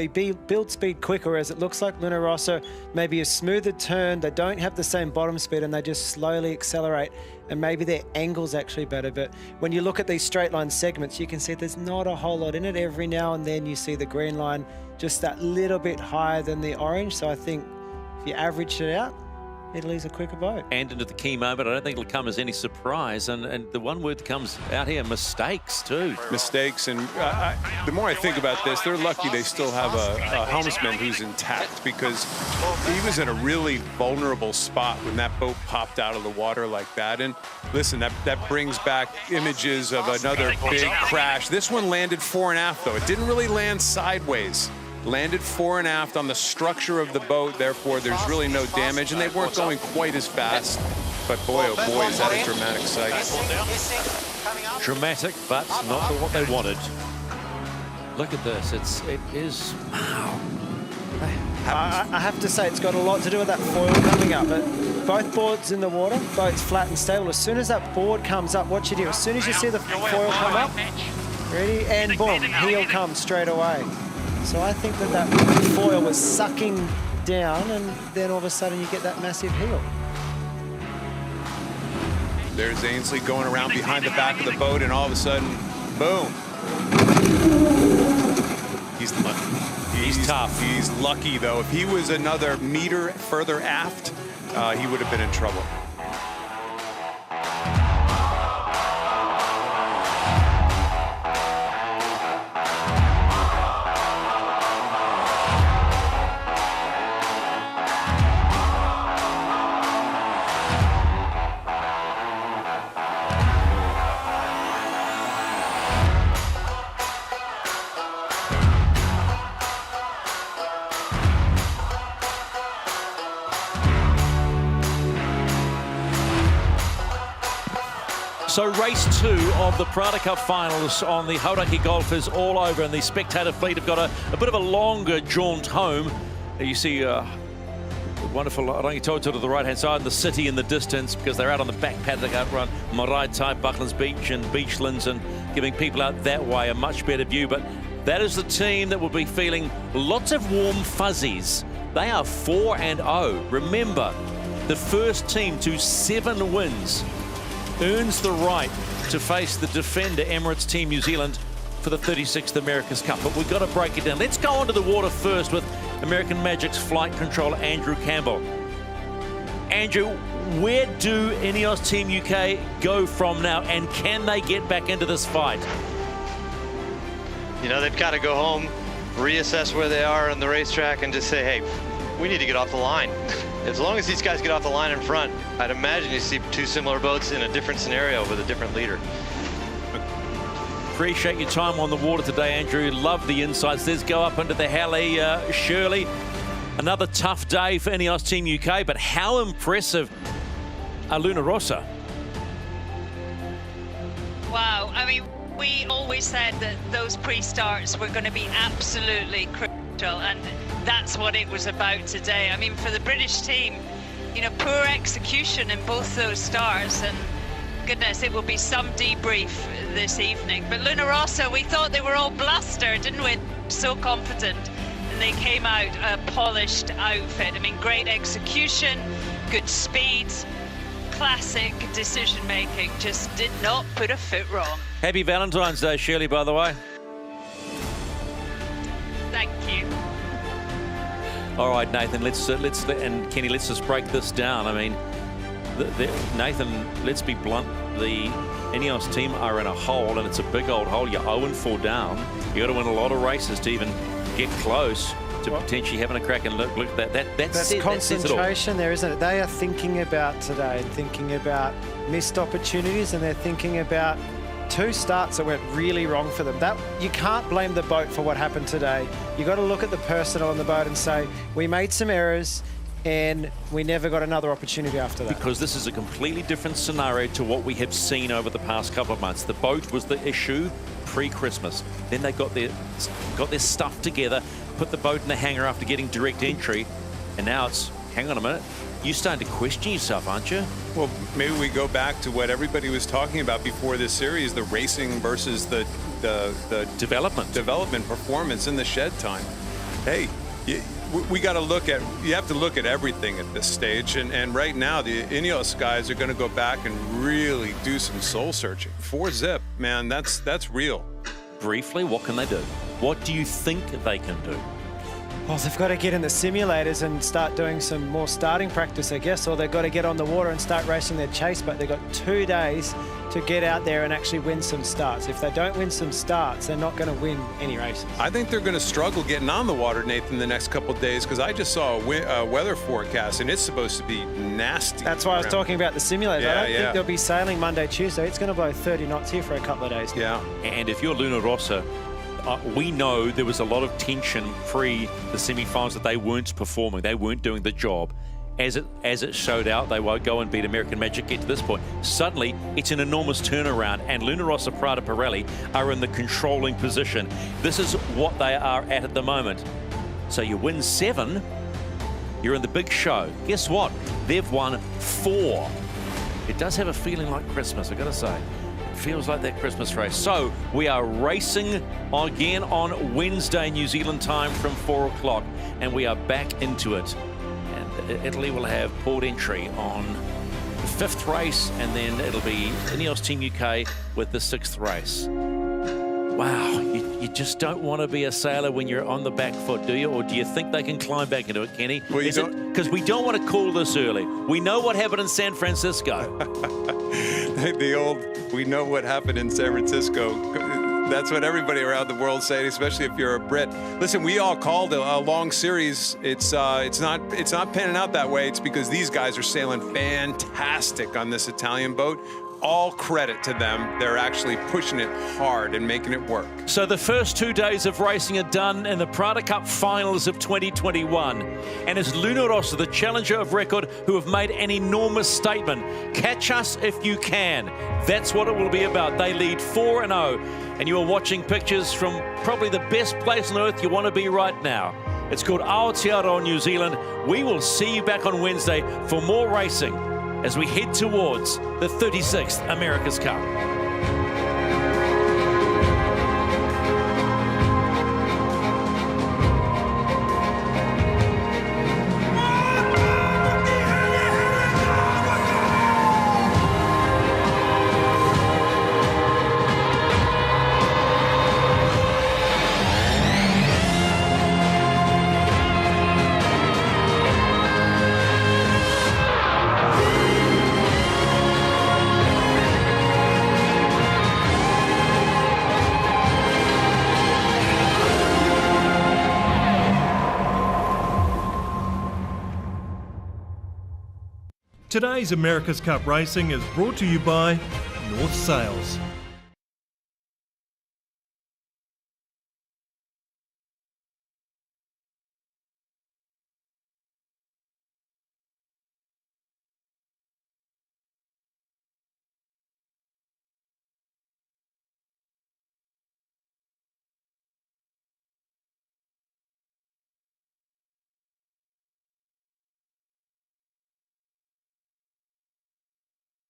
build speed quicker, as it looks like Luna Rossa maybe a smoother turn. They don't have the same bottom speed, and they just slowly accelerate, and maybe their angle's actually better. But when you look at these straight line segments, you can see there's not a whole lot in it. Every now and then you see the green line just that little bit higher than the orange. So I think if you average it out, Italy's a quicker boat. And into the key moment, I don't think it'll come as any surprise. And the one word that comes out here, mistakes too. Mistakes, and the more I think about this, they're lucky they still have a helmsman who's intact, because he was in a really vulnerable spot when that boat popped out of the water like that. And listen, that brings back images of another big crash. This one landed fore and aft, though. It didn't really land sideways. Landed fore and aft on the structure of the boat, therefore there's really no damage, and they weren't going quite as fast. But boy, oh boy, is that a dramatic sight. Dramatic, but not what they wanted. Look at this, it is, wow. I have to say, it's got a lot to do with that foil coming up. But both boards in the water, boats flat and stable. As soon as that board comes up, watch it here. As soon as you see the foil come up, ready, and boom, heel comes straight away. So I think that foil was sucking down, and then all of a sudden you get that massive heel. There's Ainsley going around behind the back of the boat, and all of a sudden, boom. He's lucky. He's tough. He's lucky, though. If he was another meter further aft, he would have been in trouble. So race 2 of the Prada Cup finals on the Hauraki Golf is all over, and the spectator fleet have got a bit of a longer jaunt home. You see wonderful, I don't know, to the right-hand side, and the city in the distance, because they're out on the back paddock out around Maraetai, Bucklands Beach and Beachlands, and giving people out that way a much better view. But that is the team that will be feeling lots of warm fuzzies. They are 4-0. Remember, the first team to 7 wins earns the right to face the defender Emirates Team New Zealand for the 36th America's Cup. But we've got to break it down. Let's go onto the water first with American Magic's flight controller Andrew Campbell. Andrew, where do INEOS Team UK go from now, and can they get back into this fight? You know, they've got to go home, reassess where they are on the racetrack, and just say, hey, we need to get off the line. As long as these guys get off the line in front, I'd imagine you see two similar boats in a different scenario with a different leader. Appreciate your time on the water today, Andrew. Love the insights. Let's go up into the Halley, Shirley. Another tough day for INEOS Team UK, but how impressive are Luna Rossa? Wow, I mean, we always said that those pre-starts were going to be absolutely crucial, and that's what it was about today. I mean, for the British team, you know, poor execution in both those starts, and goodness, it will be some debrief this evening. But Luna Rossa, we thought they were all bluster, didn't we? So confident, and they came out a polished outfit. I mean, great execution, good speed, classic decision making, just did not put a foot wrong. Happy Valentine's Day, Shirley, by the way. Thank you. All right, Nathan, and Kenny, let's just break this down. I mean, Nathan, let's be blunt. The INEOS team are in a hole, and it's a big old hole. You're 0-4 down. You got to win a lot of races to even get close to potentially having a crack. And look at that. That's concentration there, isn't it? They are thinking about today, thinking about missed opportunities, and they're thinking about two starts that went really wrong for them. That you can't blame the boat for what happened today. You got to look at the personnel on the boat and say, we made some errors and we never got another opportunity after that. Because this is a completely different scenario to what we have seen over the past couple of months. The boat was the issue pre-Christmas. Then they got their stuff together, put the boat in the hangar after getting direct entry, and now it's, hang on a minute, you're starting to question yourself, aren't you? Well, maybe we go back to what everybody was talking about before this series, the racing versus the development performance in the shed time. Hey, we got to look at, you have to look at everything at this stage, and right now the INEOS guys are going to go back and really do some soul searching. 4-zip, man, that's real. Briefly, what can they do? What do you think they can do? Well, they've got to get in the simulators and start doing some more starting practice, I guess, or they've got to get on the water and start racing their chase, but they've got 2 days to get out there and actually win some starts. If they don't win some starts, they're not going to win any races. I think they're going to struggle getting on the water, Nathan, the next couple of days, because I just saw a weather forecast, and it's supposed to be nasty. That's why I was talking about the simulators. I don't think they'll be sailing Monday, Tuesday. It's going to blow 30 knots here for a couple of days. Yeah. And if you're Luna Rossa, we know there was a lot of tension pre the semi-finals that they weren't performing. They weren't doing the job. As it showed out, they won't go and beat American Magic, get to this point. Suddenly, it's an enormous turnaround, and Luna Rossa Prada Pirelli are in the controlling position. This is what they are at the moment. So you win 7, you're in the big show. Guess what? They've won 4. It does have a feeling like Christmas, I've got to say. Feels like that Christmas race. So we are racing again on Wednesday New Zealand time from 4 o'clock, and we are back into it. And Italy will have port entry on the 5th race, and then it'll be INEOS Team UK with the 6th race. Wow, you just don't want to be a sailor when you're on the back foot, do you? Or do you think they can climb back into it, Kenny? Well, because we don't want to call this early. We know what happened in San Francisco. The old, we know what happened in San Francisco. That's what everybody around the world saying, especially if you're a Brit. Listen, we all called a long series. It's not panning out that way. It's because these guys are sailing fantastic on this Italian boat. All credit to them. They're actually pushing it hard and making it work. So the first 2 days of racing are done in the Prada Cup finals of 2021. And it's Luna Rossa, the challenger of record, who have made an enormous statement. Catch us if you can. That's what it will be about. They lead 4-0. And you are watching pictures from probably the best place on earth you want to be right now. It's called Aotearoa, New Zealand. We will see you back on Wednesday for more racing as we head towards the 36th America's Cup. Today's America's Cup Racing is brought to you by North Sails.